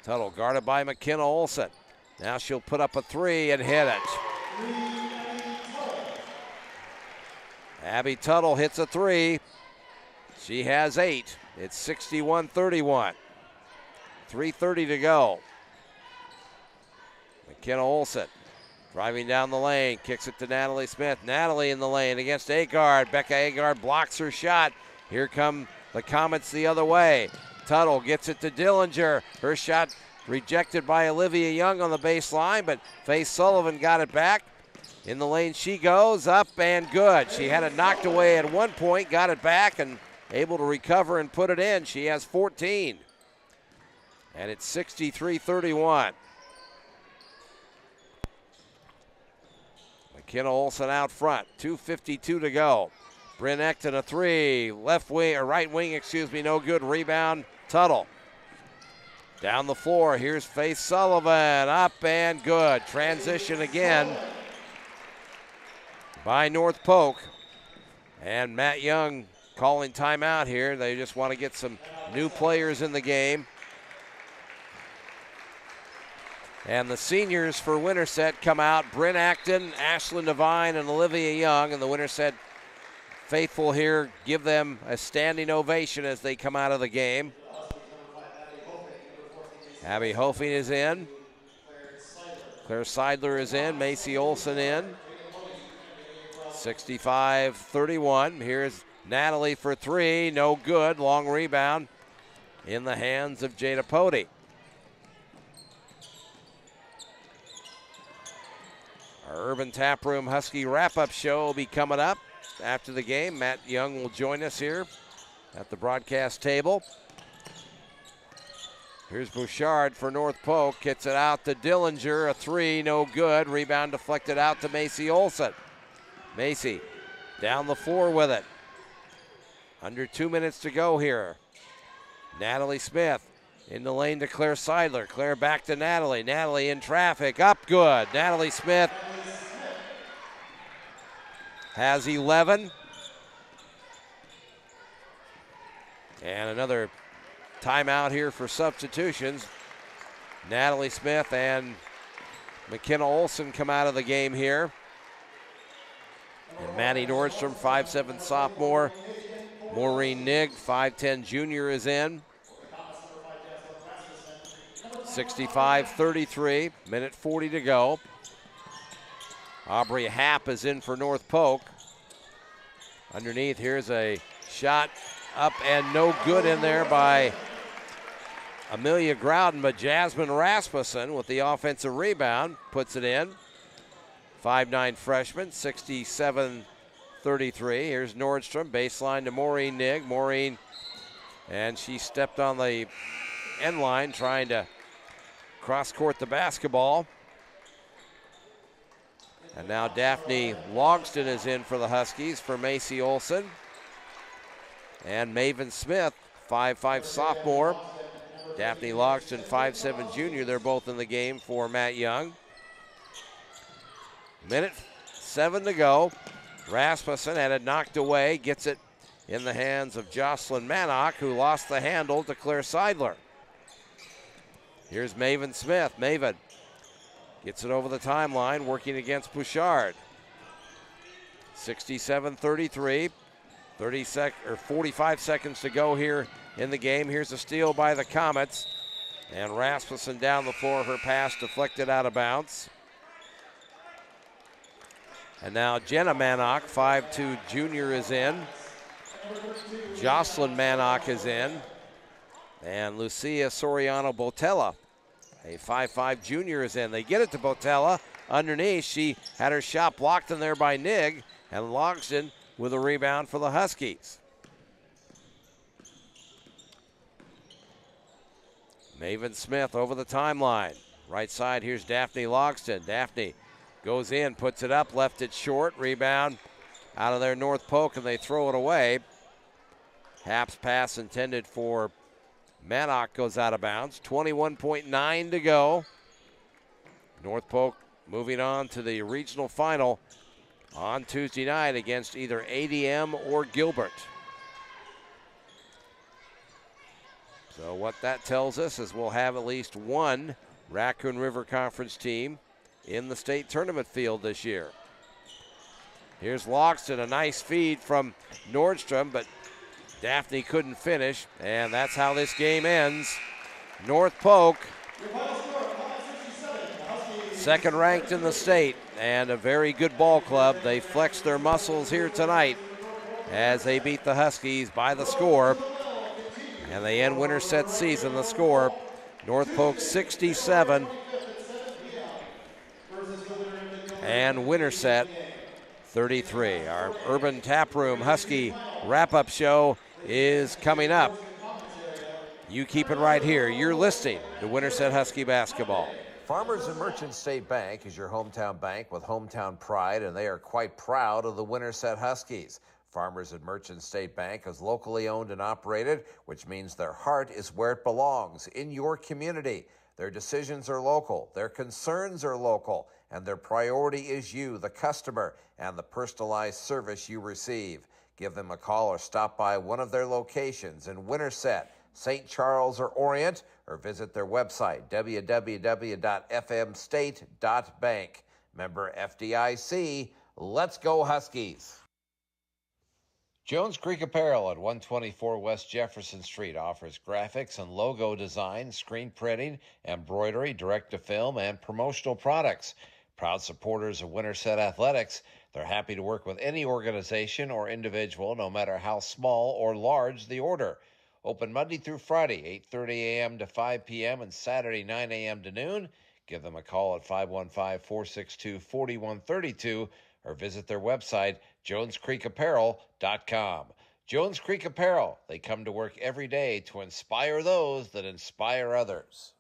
Tuttle guarded by McKenna Olson. Now she'll put up a 3 and hit it. Abby Tuttle hits a 3. She has 8. It's 61-31. 3:30 to go. McKenna Olson driving down the lane, kicks it to Natalie Smith. Natalie in the lane against Agard. Becca Agard blocks her shot. Here come the Comets the other way. Tuttle gets it to Dillinger. Her shot rejected by Olivia Young on the baseline, but Faith Sullivan got it back. In the lane she goes, up and good. She had it knocked away at one point, got it back, and able to recover and put it in. She has 14. And it's 63-31. McKenna Olson out front, 2:52 to go. Bryn Ecton a 3, right wing, no good. Rebound, Tuttle. Down the floor, here's Faith Sullivan, up and good. Transition again by North Polk. And Matt Young calling timeout here. They just want to get some new players in the game. And the seniors for Winterset come out. Bryn Acton, Ashlyn Devine, and Olivia Young. And the Winterset faithful here give them a standing ovation as they come out of the game. Abby Hofing is in. Claire Seidler is in. Macy Olson in. 65-31. Here's Natalie for 3. No good. Long rebound. in the hands of Jada Pody. Our Urban Taproom Husky wrap-up show will be coming up after the game. Matt Young will join us here at the broadcast table. Here's Bouchard for North Polk. Gets it out to Dillinger. A three, no good. Rebound deflected out to Macy Olson. Macy down the floor with it. Under 2 minutes to go here. Natalie Smith in the lane to Claire Seidler. Claire back to Natalie. Natalie in traffic. Up good. Natalie Smith has 11. And another timeout here for substitutions. Natalie Smith and McKenna Olson come out of the game here. And Maddie Nordstrom, 5'7" sophomore. Maureen Nigg, 5'10" junior, is in. 65-33, minute 40 to go. Aubrey Happ is in for North Polk. Underneath, here's a shot up and no good in there by Amelia Groudon, but Jasmine Rasmussen with the offensive rebound puts it in. 5'9" freshman, 67-33. Here's Nordstrom, baseline to Maureen Nigg. Maureen, and she stepped on the end line trying to cross-court the basketball. And now Daphne Logston is in for the Huskies for Macy Olson. And Maven Smith, 5'5" sophomore. Daphne Logston, 5'7" junior. They're both in the game for Matt Young. Minute 7 to go. Rasmussen had it knocked away, gets it in the hands of Jocelyn Manock, who lost the handle to Claire Seidler. Here's Maven Smith. Maven gets it over the timeline, working against Bouchard. 67-33, 45 seconds to go here in the game. Here's a steal by the Comets, and Rasmussen down the floor. Her pass deflected out of bounds. And now Jenna Manock, 5'2" junior, is in. Jocelyn Manock is in. And Lucia Soriano Botella, a 5'5" junior, is in. They get it to Botella underneath. She had her shot blocked in there by Nigg, and Logston with a rebound for the Huskies. Maven Smith over the timeline. Right side, here's Daphne Logston. Daphne goes in, puts it up, left it short. Rebound out of there, North Polk, and they throw it away. Happ's pass intended for Manock goes out of bounds. 21.9 to go. North Polk moving on to the regional final on Tuesday night against either ADM or Gilbert. So what that tells us is we'll have at least one Raccoon River Conference team in the state tournament field this year. Here's Logston, a nice feed from Nordstrom, but Daphne couldn't finish, and that's how this game ends. North Polk, second ranked in the state, and a very good ball club. They flexed their muscles here tonight as they beat the Huskies by the score, and they end Winterset season. The score, North Polk 67 and Winterset 33. Our Urban Taproom Husky wrap-up show is coming up. You keep it right here. You're listening to Winterset Husky basketball.
Farmers and Merchant State Bank is your hometown bank with hometown pride, and they are quite proud of the Winterset Huskies. Farmers and Merchant State Bank is locally owned and operated, which means their heart is where it belongs, in your community. Their decisions are local, their concerns are local, and their priority is you, the customer, and the personalized service you receive. Give them a call or stop by one of their locations in Winterset, St. Charles, or Orient, or visit their website, www.fmstate.bank. Member FDIC, let's go Huskies. Jones Creek Apparel at 124 West Jefferson Street offers graphics and logo design, screen printing, embroidery, direct-to-film, and promotional products. Proud supporters of Winterset Athletics, they're happy to work with any organization or individual, no matter how small or large the order. Open Monday through Friday, 8:30 a.m. to 5 p.m. and Saturday, 9 a.m. to noon. Give them a call at 515-462-4132 or visit their website, jonescreekapparel.com. Jones Creek Apparel. They come to work every day to inspire those that inspire others.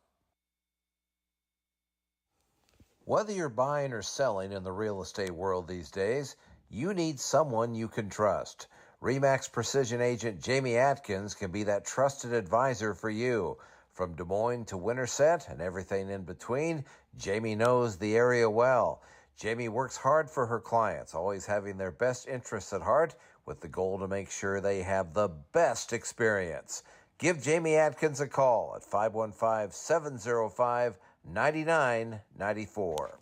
Whether you're buying or selling in the real estate world these days, you need someone you can trust. RE/MAX Precision Agent Jamie Atkins can be that trusted advisor for you. From Des Moines to Winterset and everything in between, Jamie knows the area well. Jamie works hard for her clients, always having their best interests at heart, with the goal to make sure they have the best experience. Give Jamie Atkins a call at 515-705-9994.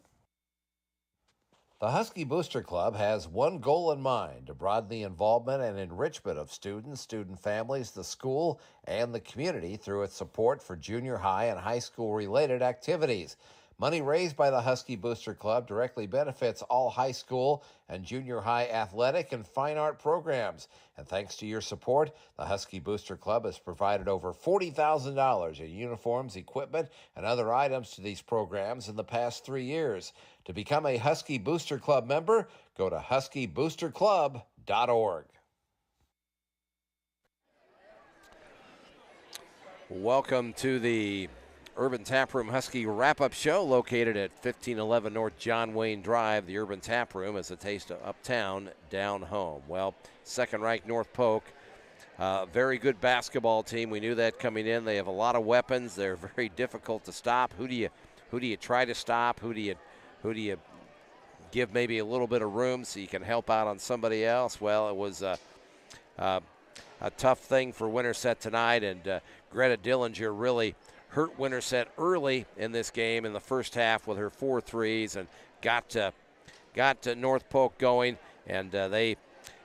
The Husky Booster Club has one goal in mind: to broaden the involvement and enrichment of students, student families, the school, and the community through its support for junior high and high school related activities. Money raised by the Husky Booster Club directly benefits all high school and junior high athletic and fine art programs. And thanks to your support, the Husky Booster Club has provided over $40,000 in uniforms, equipment, and other items to these programs in the past 3 years. To become a Husky Booster Club member, go to huskyboosterclub.org.
Welcome to the Urban Taproom Husky Wrap-Up Show, located at 1511 North John Wayne Drive. The Urban Taproom is a taste of uptown, down home. Well, second-ranked North Polk, very good basketball team. We knew that coming in. They have a lot of weapons. They're very difficult to stop. Who do you try to stop? Who do you give maybe a little bit of room so you can help out on somebody else? Well, it was a tough thing for Winterset tonight, and Greta Dillinger really hurt Winterset early in this game in the first half with her 4 threes, and got to North Polk going, and they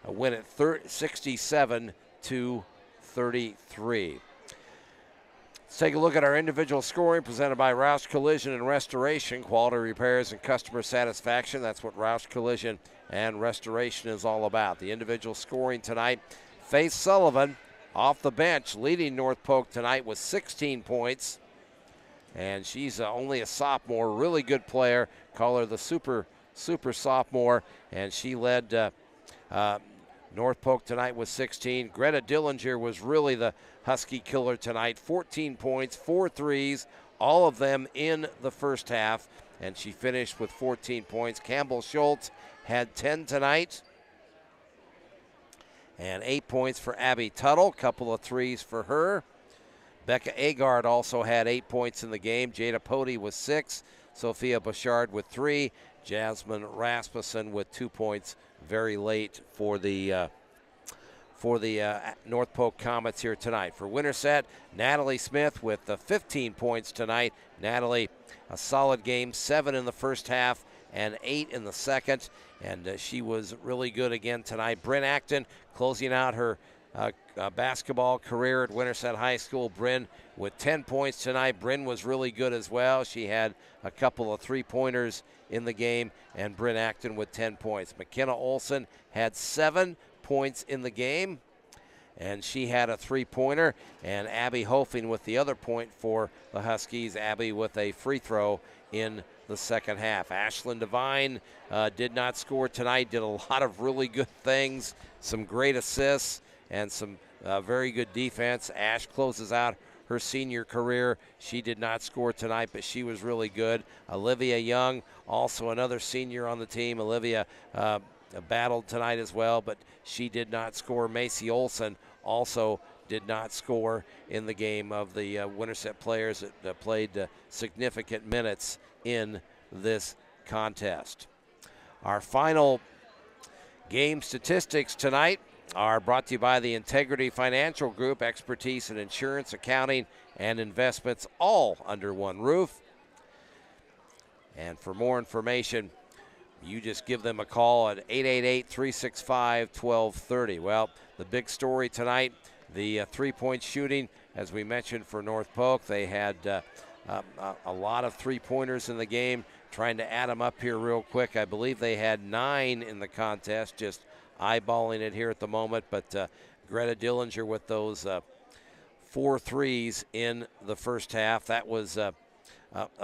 win at 67-33. Let's take a look at our individual scoring presented by Roush Collision and Restoration. Quality repairs and customer satisfaction. That's what Roush Collision and Restoration is all about. The individual scoring tonight: Faith Sullivan off the bench, leading North Polk tonight with 16 points. And she's only a sophomore, really good player. Call her the super sophomore. And she led North Polk tonight with 16. Greta Dillinger was really the Husky killer tonight. 14 points, 4 threes, all of them in the first half. And she finished with 14 points. Campbell Schultz had 10 tonight. And 8 points for Abby Tuttle, couple of threes for her. Becca Agard also had 8 points in the game. Jada Pody with 6. Sophia Bouchard with 3. Jasmine Rasmussen with 2 points very late for the North Polk Comets here tonight. For Winterset, Natalie Smith with 15 points tonight. Natalie, a solid game, 7 in the first half and 8 in the second, and she was really good again tonight. Bryn Acton closing out her basketball career at Winterset High School. Bryn with 10 points tonight. Bryn was really good as well. She had a couple of three-pointers in the game, and Bryn Acton with 10 points. McKenna Olson had 7 points in the game, and she had a three-pointer. And Abby Hofing with the other point for the Huskies. Abby with a free throw in the second half. Ashlyn Devine did not score tonight, did a lot of really good things, some great assists, and some very good defense. Ash closes out her senior career. She did not score tonight, but she was really good. Olivia Young, also another senior on the team. Olivia battled tonight as well, but she did not score. Macy Olson also did not score in the game of the Winterset players that played significant minutes in this contest. Our final game statistics tonight are brought to you by the Integrity Financial Group, expertise in insurance, accounting, and investments, all under one roof. And for more information, you just give them a call at 888-365-1230. Well, the big story tonight, the three-point shooting, as we mentioned, for North Polk. They had a lot of three-pointers in the game. Trying to add them up here real quick. I believe they had 9 in the contest, just eyeballing it here at the moment. But Greta Dillinger with those 4 threes in the first half. That was a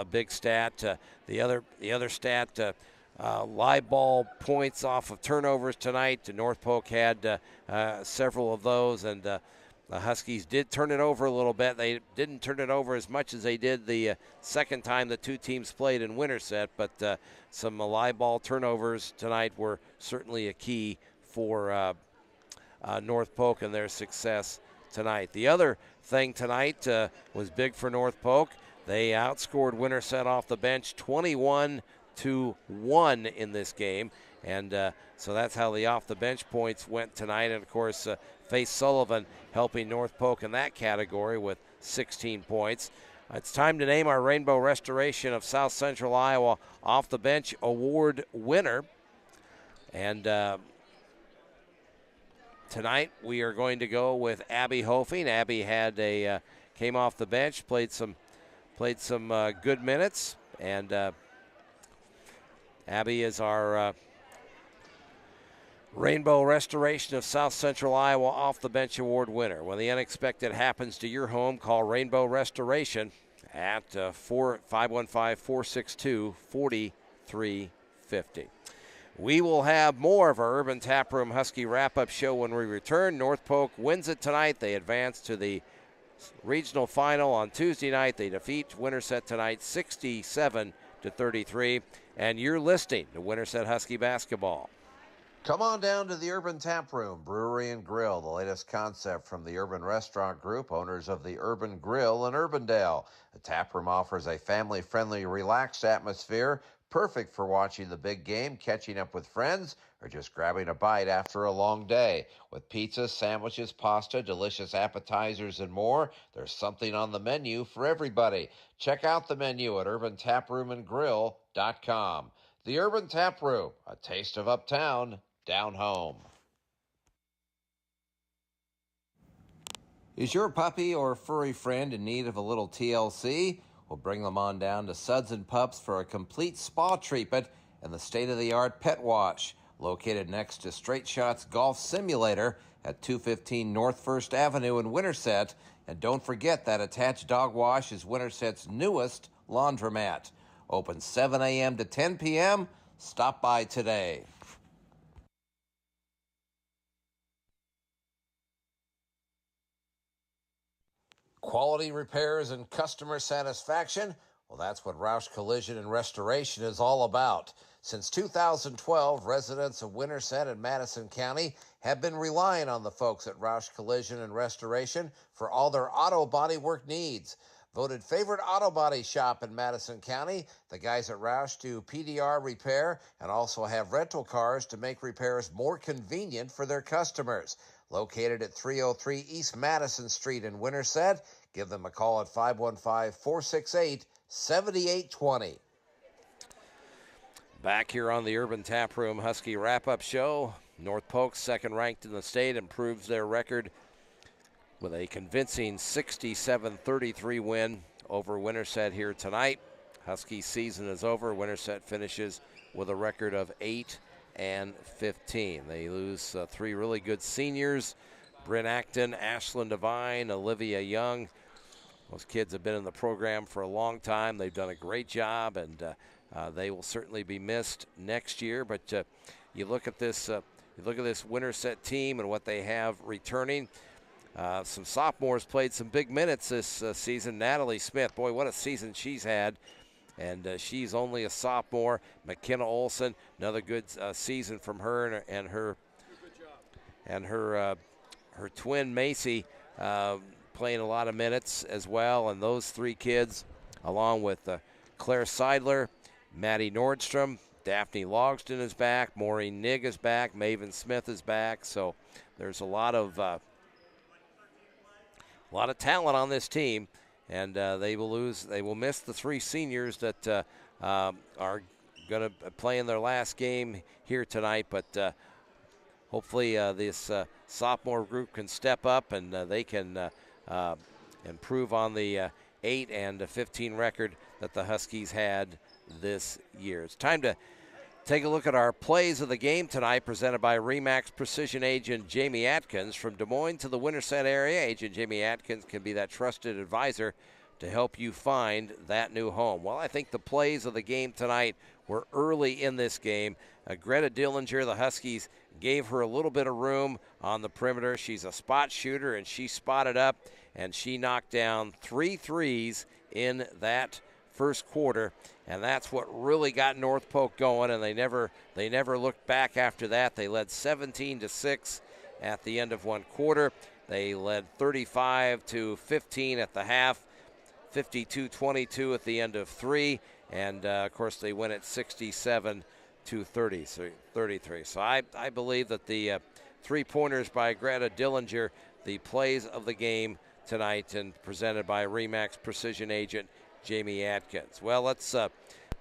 big stat. The other stat, live ball points off of turnovers tonight. North Polk had several of those, and the Huskies did turn it over a little bit. They didn't turn it over as much as they did the second time the two teams played in Winterset, but some live ball turnovers tonight were certainly a key for North Polk and their success tonight. The other thing tonight was big for North Polk. They outscored Winterset off the bench 21-1 in this game, and so that's how the off the bench points went tonight. And of course, Faith Sullivan helping North Polk in that category with 16 points. It's time to name our Rainbow Restoration of South Central Iowa Off the Bench Award winner. And tonight we are going to go with Abby Hofing. Abby had came off the bench, played some good minutes, and Abby is our Rainbow Restoration of South Central Iowa Off the Bench Award winner. When the unexpected happens to your home, call Rainbow Restoration at 515-462-4350. We will have more of our Urban Taproom Husky wrap-up show when we return. North Polk wins it tonight. They advance to the regional final on Tuesday night. They defeat Winterset tonight 67-33. And you're listening to Winterset Husky basketball.
Come on down to the Urban Tap Room, Brewery and Grill, the latest concept from the Urban Restaurant Group, owners of the Urban Grill in Urbandale. The tap room offers a family-friendly, relaxed atmosphere, perfect for watching the big game, catching up with friends, or just grabbing a bite after a long day. With pizza, sandwiches, pasta, delicious appetizers, and more, there's something on the menu for everybody. Check out the menu at urbantaproomandgrill.com. The Urban Tap Room, a taste of uptown, down home. Is your puppy or furry friend in need of a little TLC? We'll bring them on down to Suds and Pups for a complete spa treatment and the state-of-the-art pet wash, located next to Straight Shots Golf Simulator at 215 North 1st Avenue in Winterset. And don't forget that attached dog wash is Winterset's newest laundromat. Open 7 a.m. to 10 p.m. Stop by today. Quality repairs and customer satisfaction? Well, that's what Roush Collision and Restoration is all about. Since 2012, residents of Winterset and Madison County have been relying on the folks at Roush Collision and Restoration for all their auto body work needs. Voted favorite auto body shop in Madison County, the guys at Roush do PDR repair and also have rental cars to make repairs more convenient for their customers. Located at 303 East Madison Street in Winterset, give them a call at 515-468-7820.
Back here on the Urban Tap Room Husky wrap-up show, North Polk, second ranked in the state, improves their record with a convincing 67-33 win over Winterset here tonight. Husky season is over. Winterset finishes with a record of 8-15. They lose three really good seniors: Bryn Acton, Ashlyn Devine, Olivia Young. Those kids have been in the program for a long time. They've done a great job, and they will certainly be missed next year. But you look at this Winterset team and what they have returning. Some sophomores played some big minutes this season. Natalie Smith, boy, what a season she's had. And she's only a sophomore. McKenna Olson, another good season from her and her twin Macy playing a lot of minutes as well. And those three kids, along with Claire Seidler, Maddie Nordstrom, Daphne Logston is back, Maureen Nigg is back, Maven Smith is back. So there's a lot of talent on this team. And they will miss the three seniors that are going to play in their last game here tonight. But hopefully this sophomore group can step up and they can improve on the 8-15 record that the Huskies had this year. It's time to Take a look at our plays of the game tonight, presented by RE/MAX Precision Agent Jamie Atkins. From Des Moines to the Winterset area, Agent Jamie Atkins can be that trusted advisor to help you find that new home. Well, I think the plays of the game tonight were early in this game. Greta Dillinger, the Huskies, gave her a little bit of room on the perimeter. She's a spot shooter, and she spotted up, and she knocked down 3 threes in that first quarter, and that's what really got North Polk going, and they never looked back after that. They led 17-6 at the end of one quarter. They led 35-15 at the half, 52-22 at the end of three, and of course they win at 67-33. So I believe that the three-pointers by Greta Dillinger, the plays of the game tonight, and presented by RE/MAX Precision Agent Jamie Atkins. Well, let's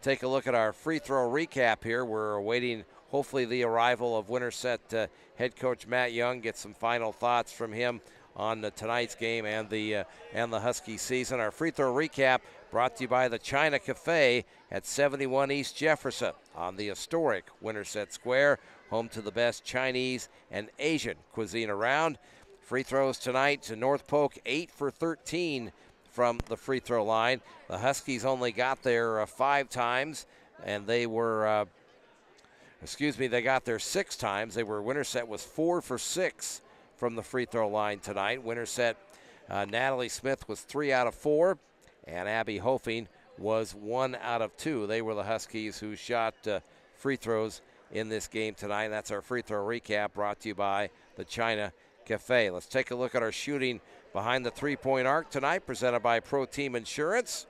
take a look at our free throw recap here. We're awaiting hopefully the arrival of Winterset head coach Matt Young. Get some final thoughts from him on tonight's game and the Husky season. Our free throw recap brought to you by the China Cafe at 71 East Jefferson on the historic Winterset Square, home to the best Chinese and Asian cuisine around. Free throws tonight to North Polk, 8 for 13 from the free throw line. The Huskies only got there 5 times, and they were, they got there 6 times. Winterset was 4 for 6 from the free throw line tonight. Winterset, Natalie Smith was 3 out of 4, and Abby Hofing was 1 out of 2. They were the Huskies who shot free throws in this game tonight. That's our free throw recap brought to you by the China Cafe. Let's take a look at our shooting behind the three-point arc tonight, presented by Pro Team Insurance.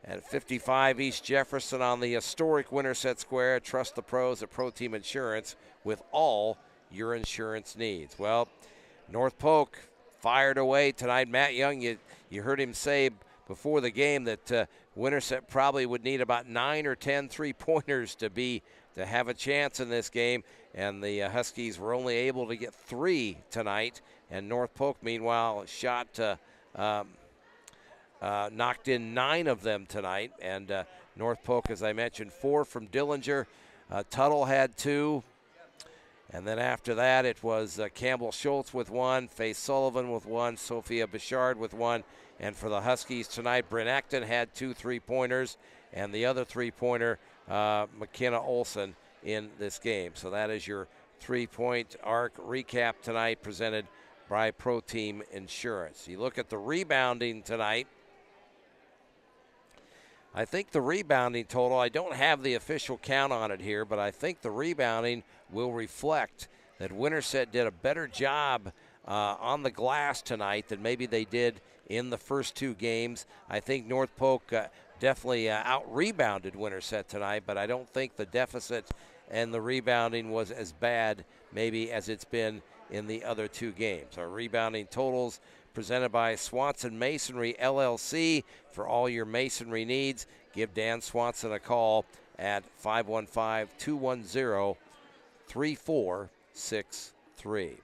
At 55 East Jefferson on the historic Winterset Square, trust the pros at Pro Team Insurance with all your insurance needs. Well, North Polk fired away tonight. Matt Young, you heard him say before the game that Winterset probably would need about 9 or 10 three-pointers to have a chance in this game, and the Huskies were only able to get 3 tonight. And North Polk, meanwhile, knocked in 9 of them tonight. And North Polk, as I mentioned, 4 from Dillinger. Tuttle had 2. And then after that, it was Campbell Schultz with 1, Faye Sullivan with 1, Sophia Bichard with 1. And for the Huskies tonight, Bryn Acton had 2 three-pointers, and the other three-pointer, McKenna Olson, in this game. So that is your three-point arc recap tonight, presented by Pro Team Insurance. You look at the rebounding tonight. I think the rebounding total, I don't have the official count on it here, but I think the rebounding will reflect that Winterset did a better job on the glass tonight than maybe they did in the first 2 games. I think North Polk definitely out-rebounded Winterset tonight, but I don't think the deficit and the rebounding was as bad maybe as it's been in the other 2 games. Our rebounding totals presented by Swanson Masonry LLC. For all your masonry needs, give Dan Swanson a call at 515-210-3463.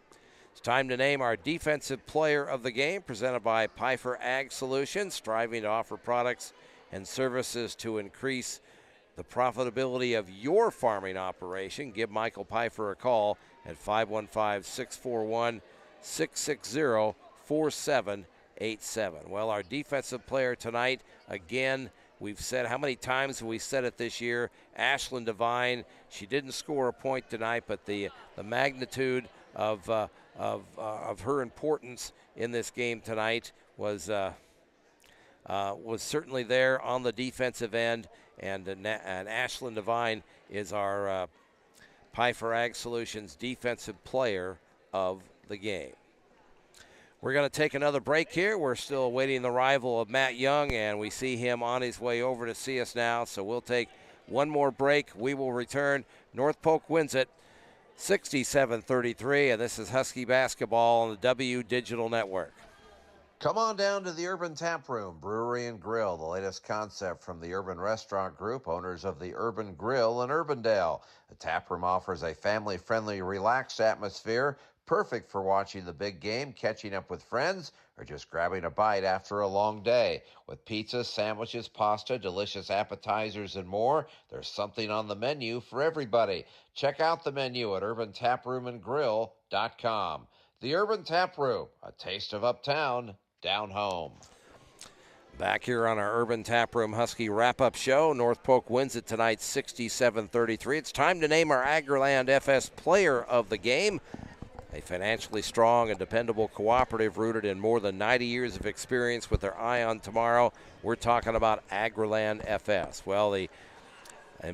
It's time to name our defensive player of the game, presented by Pfeiffer Ag Solutions, striving to offer products and services to increase the profitability of your farming operation. Give Michael Pfeiffer a call at 515-641-660-4787. Well, our defensive player tonight, again, we've said, how many times have we said it this year? Ashlyn Devine. She didn't score a point tonight, but the magnitude of her importance in this game tonight was certainly there on the defensive end. And Ashlyn Devine is our Pfeiffer Ag Solutions defensive player of the game. We're going to take another break here. We're still awaiting the arrival of Matt Young, and we see him on his way over to see us now. So we'll take one more break. We will return. North Polk wins it 67-33, and this is Husky basketball on the W Digital Network.
Come on down to the Urban Tap Room, Brewery and Grill, the latest concept from the Urban Restaurant Group, owners of the Urban Grill in Urbandale. The tap room offers a family-friendly, relaxed atmosphere, Perfect for watching the big game, catching up with friends, or just grabbing a bite after a long day. With pizzas, sandwiches, pasta, delicious appetizers, and more, there's something on the menu for everybody. Check out the menu at urbantaproomandgrill.com. The Urban Tap Room, a taste of uptown, down home.
Back here on our Urban Tap Room Husky wrap-up show, North Polk wins it tonight 67-33. It's time to name our Agrland FS Player of the Game. A financially strong and dependable cooperative rooted in more than 90 years of experience with their eye on tomorrow. We're talking about Agrland FS. Well, in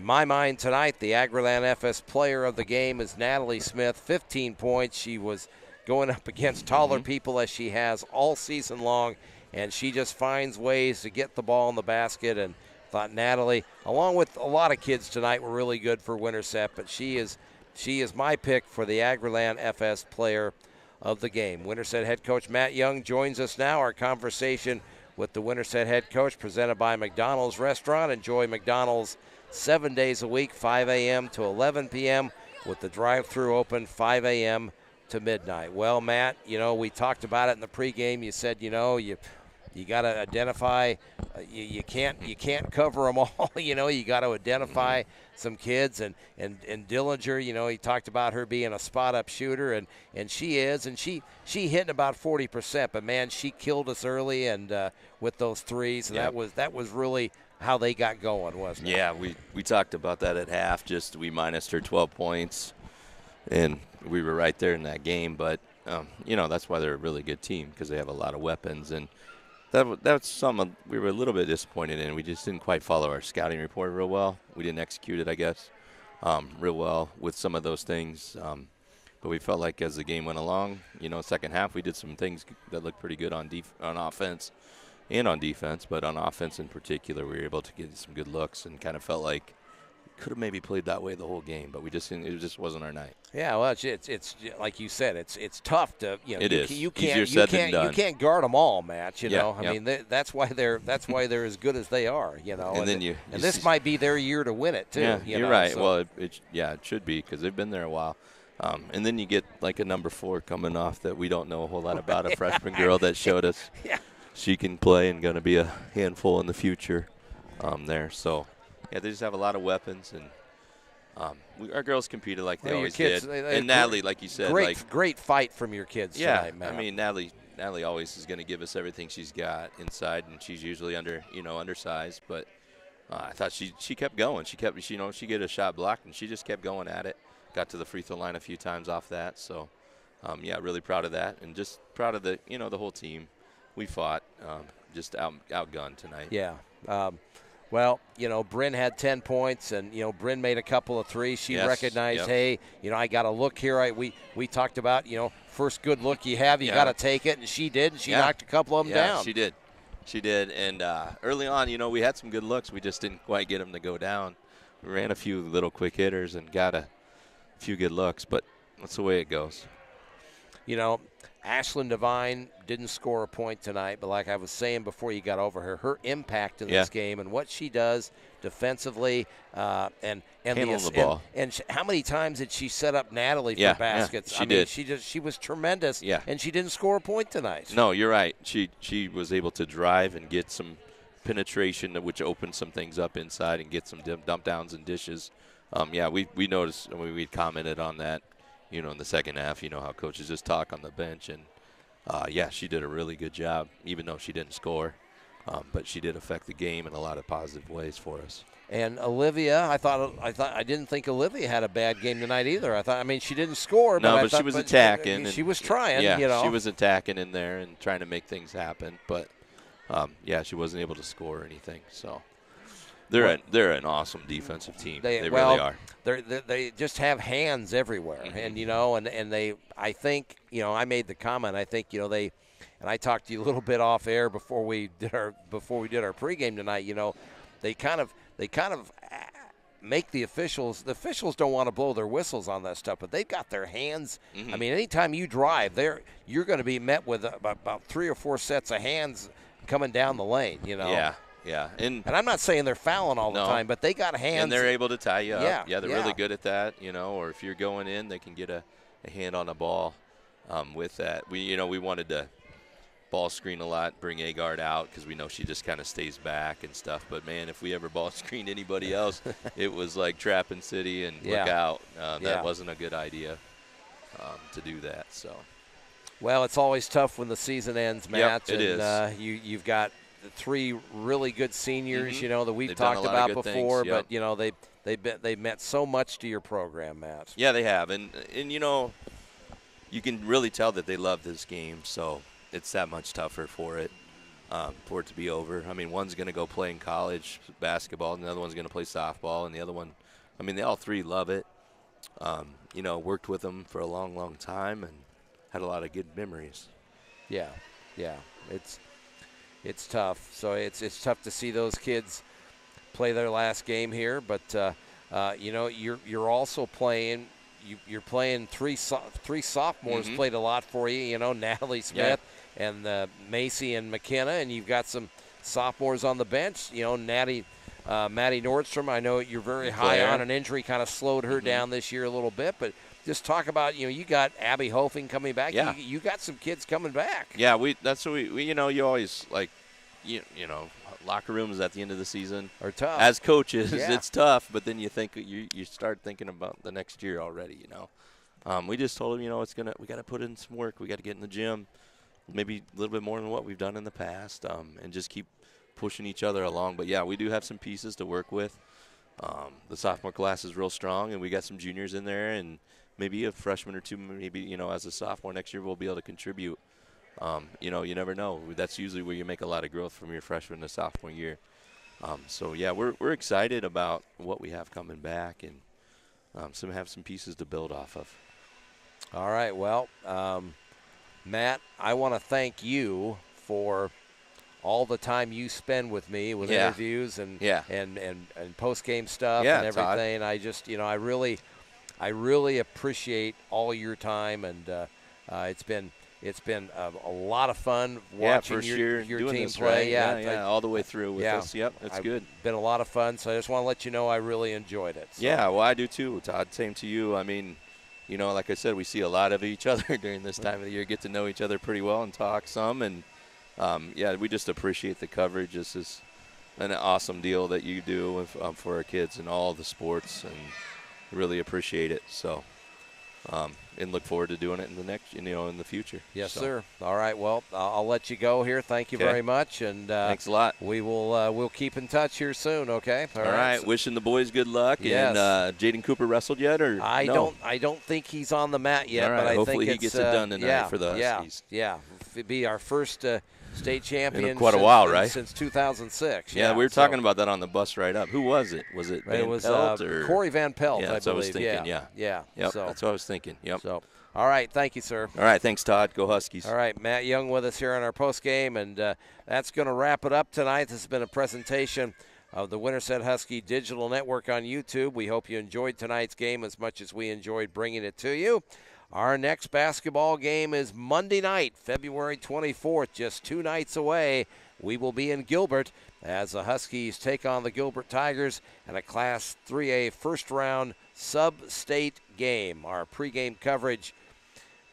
my mind tonight, the Agrland FS Player of the Game is Natalie Smith, 15 points. She was going up against taller people as she has all season long, and she just finds ways to get the ball in the basket. And thought Natalie, along with a lot of kids tonight, were really good for Winterset, but she is my pick for the Agrland FS Player of the Game. Winterset head coach Matt Young joins us now. Our conversation with the Winterset head coach presented by McDonald's Restaurant. Enjoy McDonald's 7 days a week, 5 a.m. to 11 p.m. with the drive-thru open 5 a.m. to midnight. Well, Matt, we talked about it in the pregame. You said, you got to identify. You can't cover them all. You got to identify some kids. And Dillinger, he talked about her being a spot-up shooter, and she is. And she hitting about 40%. But, man, she killed us early and with those threes. And that was really how they got going, wasn't it?
Yeah, we talked about that at half. Just we minused her 12 points, and we were right there in that game. But, that's why they're a really good team, because they have a lot of weapons. And that's something we were a little bit disappointed in. We just didn't quite follow our scouting report real well. We didn't execute it, I guess, real well with some of those things. But we felt like as the game went along, second half, we did some things that looked pretty good on offense and on defense. But on offense in particular, we were able to get some good looks and kind of felt like could have maybe played that way the whole game, but we just didn't, it just wasn't our night.
Yeah, well, it's like you said, it's tough to
It is.
You
Easier said than done.
You can't guard them all, Matt. I
Yep.
mean that's why they're as good as they are.
And then
this might be their year to win it too.
Yeah,
you're
right.
So.
Well, it should be, because they've been there a while. And then you get like a number 4 coming off that we don't know a whole lot about, a freshman girl that showed us she can play and going to be a handful in the future there. So, yeah, they just have a lot of weapons, and our girls competed like they always
kids,
did. And Natalie, like you said,
great fight from your kids tonight, Matt.
I mean, Natalie always is going to give us everything she's got inside, and she's usually undersized. But I thought she kept going. She get a shot blocked, and she just kept going at it. Got to the free throw line a few times off that. So, really proud of that, and just proud of the whole team. We fought, just outgunned tonight.
Yeah. Well, Bryn had 10 points, and, Bryn made a couple of threes. She recognized, hey, I got to look here. We talked about, first good look you have, you got to take it, and she did. And she knocked a couple of them down.
She did. She did. And early on, we had some good looks. We just didn't quite get them to go down. We ran a few little quick hitters and got a few good looks, but that's the way it goes.
Ashlyn Devine didn't score a point tonight, but like I was saying before you got over her impact in this game and what she does defensively and
handling the ball.
And how many times did she set up Natalie for baskets?
She did.
She was tremendous.
Yeah.
And she didn't score a point tonight.
No, you're right. She was able to drive and get some penetration, which opened some things up inside, and get some dump downs and dishes. We noticed, we commented on that. In the second half, how coaches just talk on the bench. And, she did a really good job, even though she didn't score. But she did affect the game in a lot of positive ways for us.
And Olivia, I didn't think Olivia had a bad game tonight either. She didn't score.
But she was attacking.
She was trying,
she was attacking in there and trying to make things happen. But, she wasn't able to score or anything. So they're an awesome defensive team. They really are.
They just have hands everywhere, and and they. I think I made the comment. I think they, and I talked to you a little bit off air before we did our pregame tonight. They kind of make the officials. The officials don't want to blow their whistles on that stuff, but they've got their hands. I mean, anytime you drive, you're going to be met with about 3 or 4 sets of hands coming down the lane.
Yeah,
and I'm not saying they're fouling all the time, but they got hands.
And they're able to tie you up.
Yeah,
they're really good at that, or if you're going in, they can get a hand on the ball with that. We wanted to ball screen a lot, bring A-guard out because we know she just kind of stays back and stuff. But, man, if we ever ball screened anybody else, it was like Trappin' City and look out. That wasn't a good idea to do that. So,
well, it's always tough when the season ends, Matt.
Yep, it is.
You've got the 3 really good seniors,
Mm-hmm.
That we've
They've
talked about before.
Yep.
But, they've meant so much to your program, Matt.
Yeah, they have. And you can really tell that they love this game. So it's that much tougher for it to be over. I mean, one's going to go play in college basketball, and the other one's going to play softball, and the other one, they all 3 love it. Worked with them for a long, long time and had a lot of good memories. Yeah.
It's tough. So it's tough to see those kids play their last game here, but you're also playing. You're playing 3 sophomores played a lot for you. Natalie Smith and Macy and McKenna, and you've got some sophomores on the bench. Maddie Nordstrom. I know you're very high on. An injury kind of slowed her down this year a little bit, but just talk about you got Abby Hofing coming back.
Yeah.
You got some kids coming back.
Yeah, that's what we you always like locker rooms at the end of the season
are tough.
As coaches, it's tough, but then you think you start thinking about the next year already. We just told them we got to put in some work. We got to get in the gym, maybe a little bit more than what we've done in the past, and just keep pushing each other along. But yeah, we do have some pieces to work with. The sophomore class is real strong, and we got some juniors in there, and maybe a freshman or 2. Maybe as a sophomore next year, we'll be able to contribute. You never know. That's usually where you make a lot of growth from your freshman to sophomore year. So yeah, we're excited about what we have coming back, and have some pieces to build off of.
All right. Well, Matt, I want to thank you for all the time you spend with me with interviews and post game stuff and everything. Todd. I just I really appreciate all your time, and it's been a lot of fun watching your team play.
Right? Yeah, all the way through with us. Yep, it's good.
Been a lot of fun, so I just want to let you know I really enjoyed it. So.
Yeah, well, I do too, Todd. Same to you. I mean, like I said, we see a lot of each other during this time of the year, get to know each other pretty well and talk some. And, we just appreciate the coverage. This is an awesome deal that you do for our kids and all the sports, and really appreciate it. So, and look forward to doing it in the next, in the future.
Yes, sir. All right. Well, I'll let you go here. Thank you very much, and
thanks a lot.
We will we'll keep in touch here soon. Okay.
All right. Wishing the boys good luck.
Yes.
And Jaden Cooper wrestled yet, or
I don't think he's on the mat yet.
All right.
But
hopefully
he
gets it done tonight for the Huskies.
Yeah. It'd be our first state champion
in quite a while, right?
Since 2006.
Yeah, we were talking about that on the bus ride up. Who was it? Was it Van Pelt or
Corey Van Pelt?
Yeah, that's what I was thinking. Yeah.
Yep,
so that's what I was thinking. Yep.
So, all right, thank you, sir.
All right, thanks, Todd. Go Huskies.
All right, Matt Young with us here on our post game, and that's going to wrap it up tonight. This has been a presentation of the Winterset Husky Digital Network on YouTube. We hope you enjoyed tonight's game as much as we enjoyed bringing it to you. Our next basketball game is Monday night, February 24th, just 2 nights away. We will be in Gilbert as the Huskies take on the Gilbert Tigers in a Class 3A first-round sub-state game. Our pregame coverage,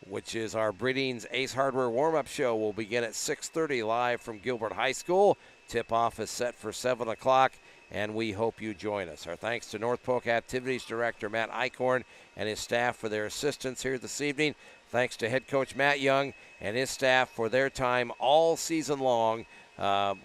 which is our Breeding's Ace Hardware warm-up show, will begin at 6:30 live from Gilbert High School. Tip-off is set for 7 o'clock, and we hope you join us. Our thanks to North Polk Activities Director Matt Eichhorn and his staff for their assistance here this evening. Thanks to head coach Matt Young and his staff for their time all season long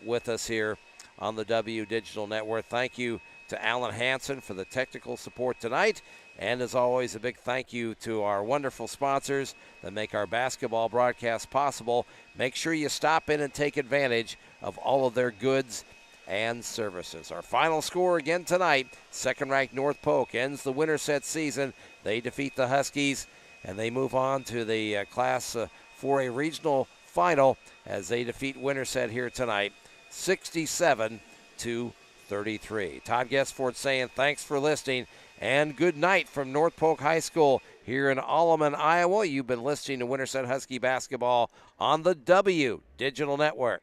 with us here on the W Digital Network. Thank you to Alan Hansen for the technical support tonight. And as always, a big thank you to our wonderful sponsors that make our basketball broadcast possible. Make sure you stop in and take advantage of all of their goods and services. Our final score again tonight, second-ranked North Polk ends the Winterset season. They defeat the Huskies, and they move on to the Class 4A regional final as they defeat Winterset here tonight, 67-33. Todd Guessford saying thanks for listening, and good night from North Polk High School here in Alleman, Iowa. You've been listening to Winterset Husky basketball on the W Digital Network.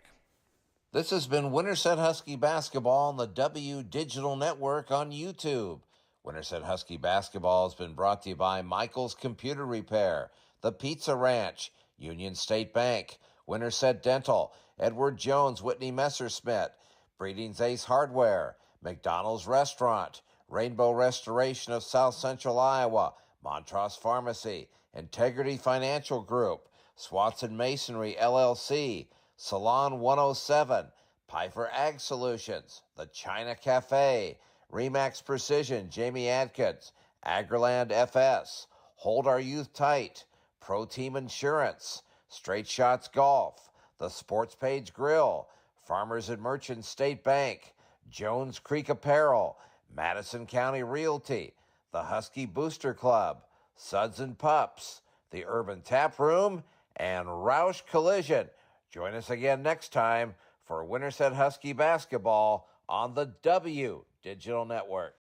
This has been Winterset Husky basketball on the W Digital Network on YouTube. Winterset Husky basketball has been brought to you by Michael's Computer Repair, The Pizza Ranch, Union State Bank, Winterset Dental, Edward Jones, Whitney Messerschmidt, Breeding's Ace Hardware, McDonald's Restaurant, Rainbow Restoration of South Central Iowa, Montrose Pharmacy, Integrity Financial Group, Swanson Masonry LLC, Salon 107, Piper Ag Solutions, The China Cafe, Remax Precision, Jamie Adkins, Agriland FS, Hold Our Youth Tight, Pro Team Insurance, Straight Shots Golf, The Sports Page Grill, Farmers and Merchants State Bank, Jones Creek Apparel, Madison County Realty, the Husky Booster Club, Suds and Pups, the Urban Tap Room, and Roush Collision. Join us again next time for Winterset Husky basketball on the W Digital Network.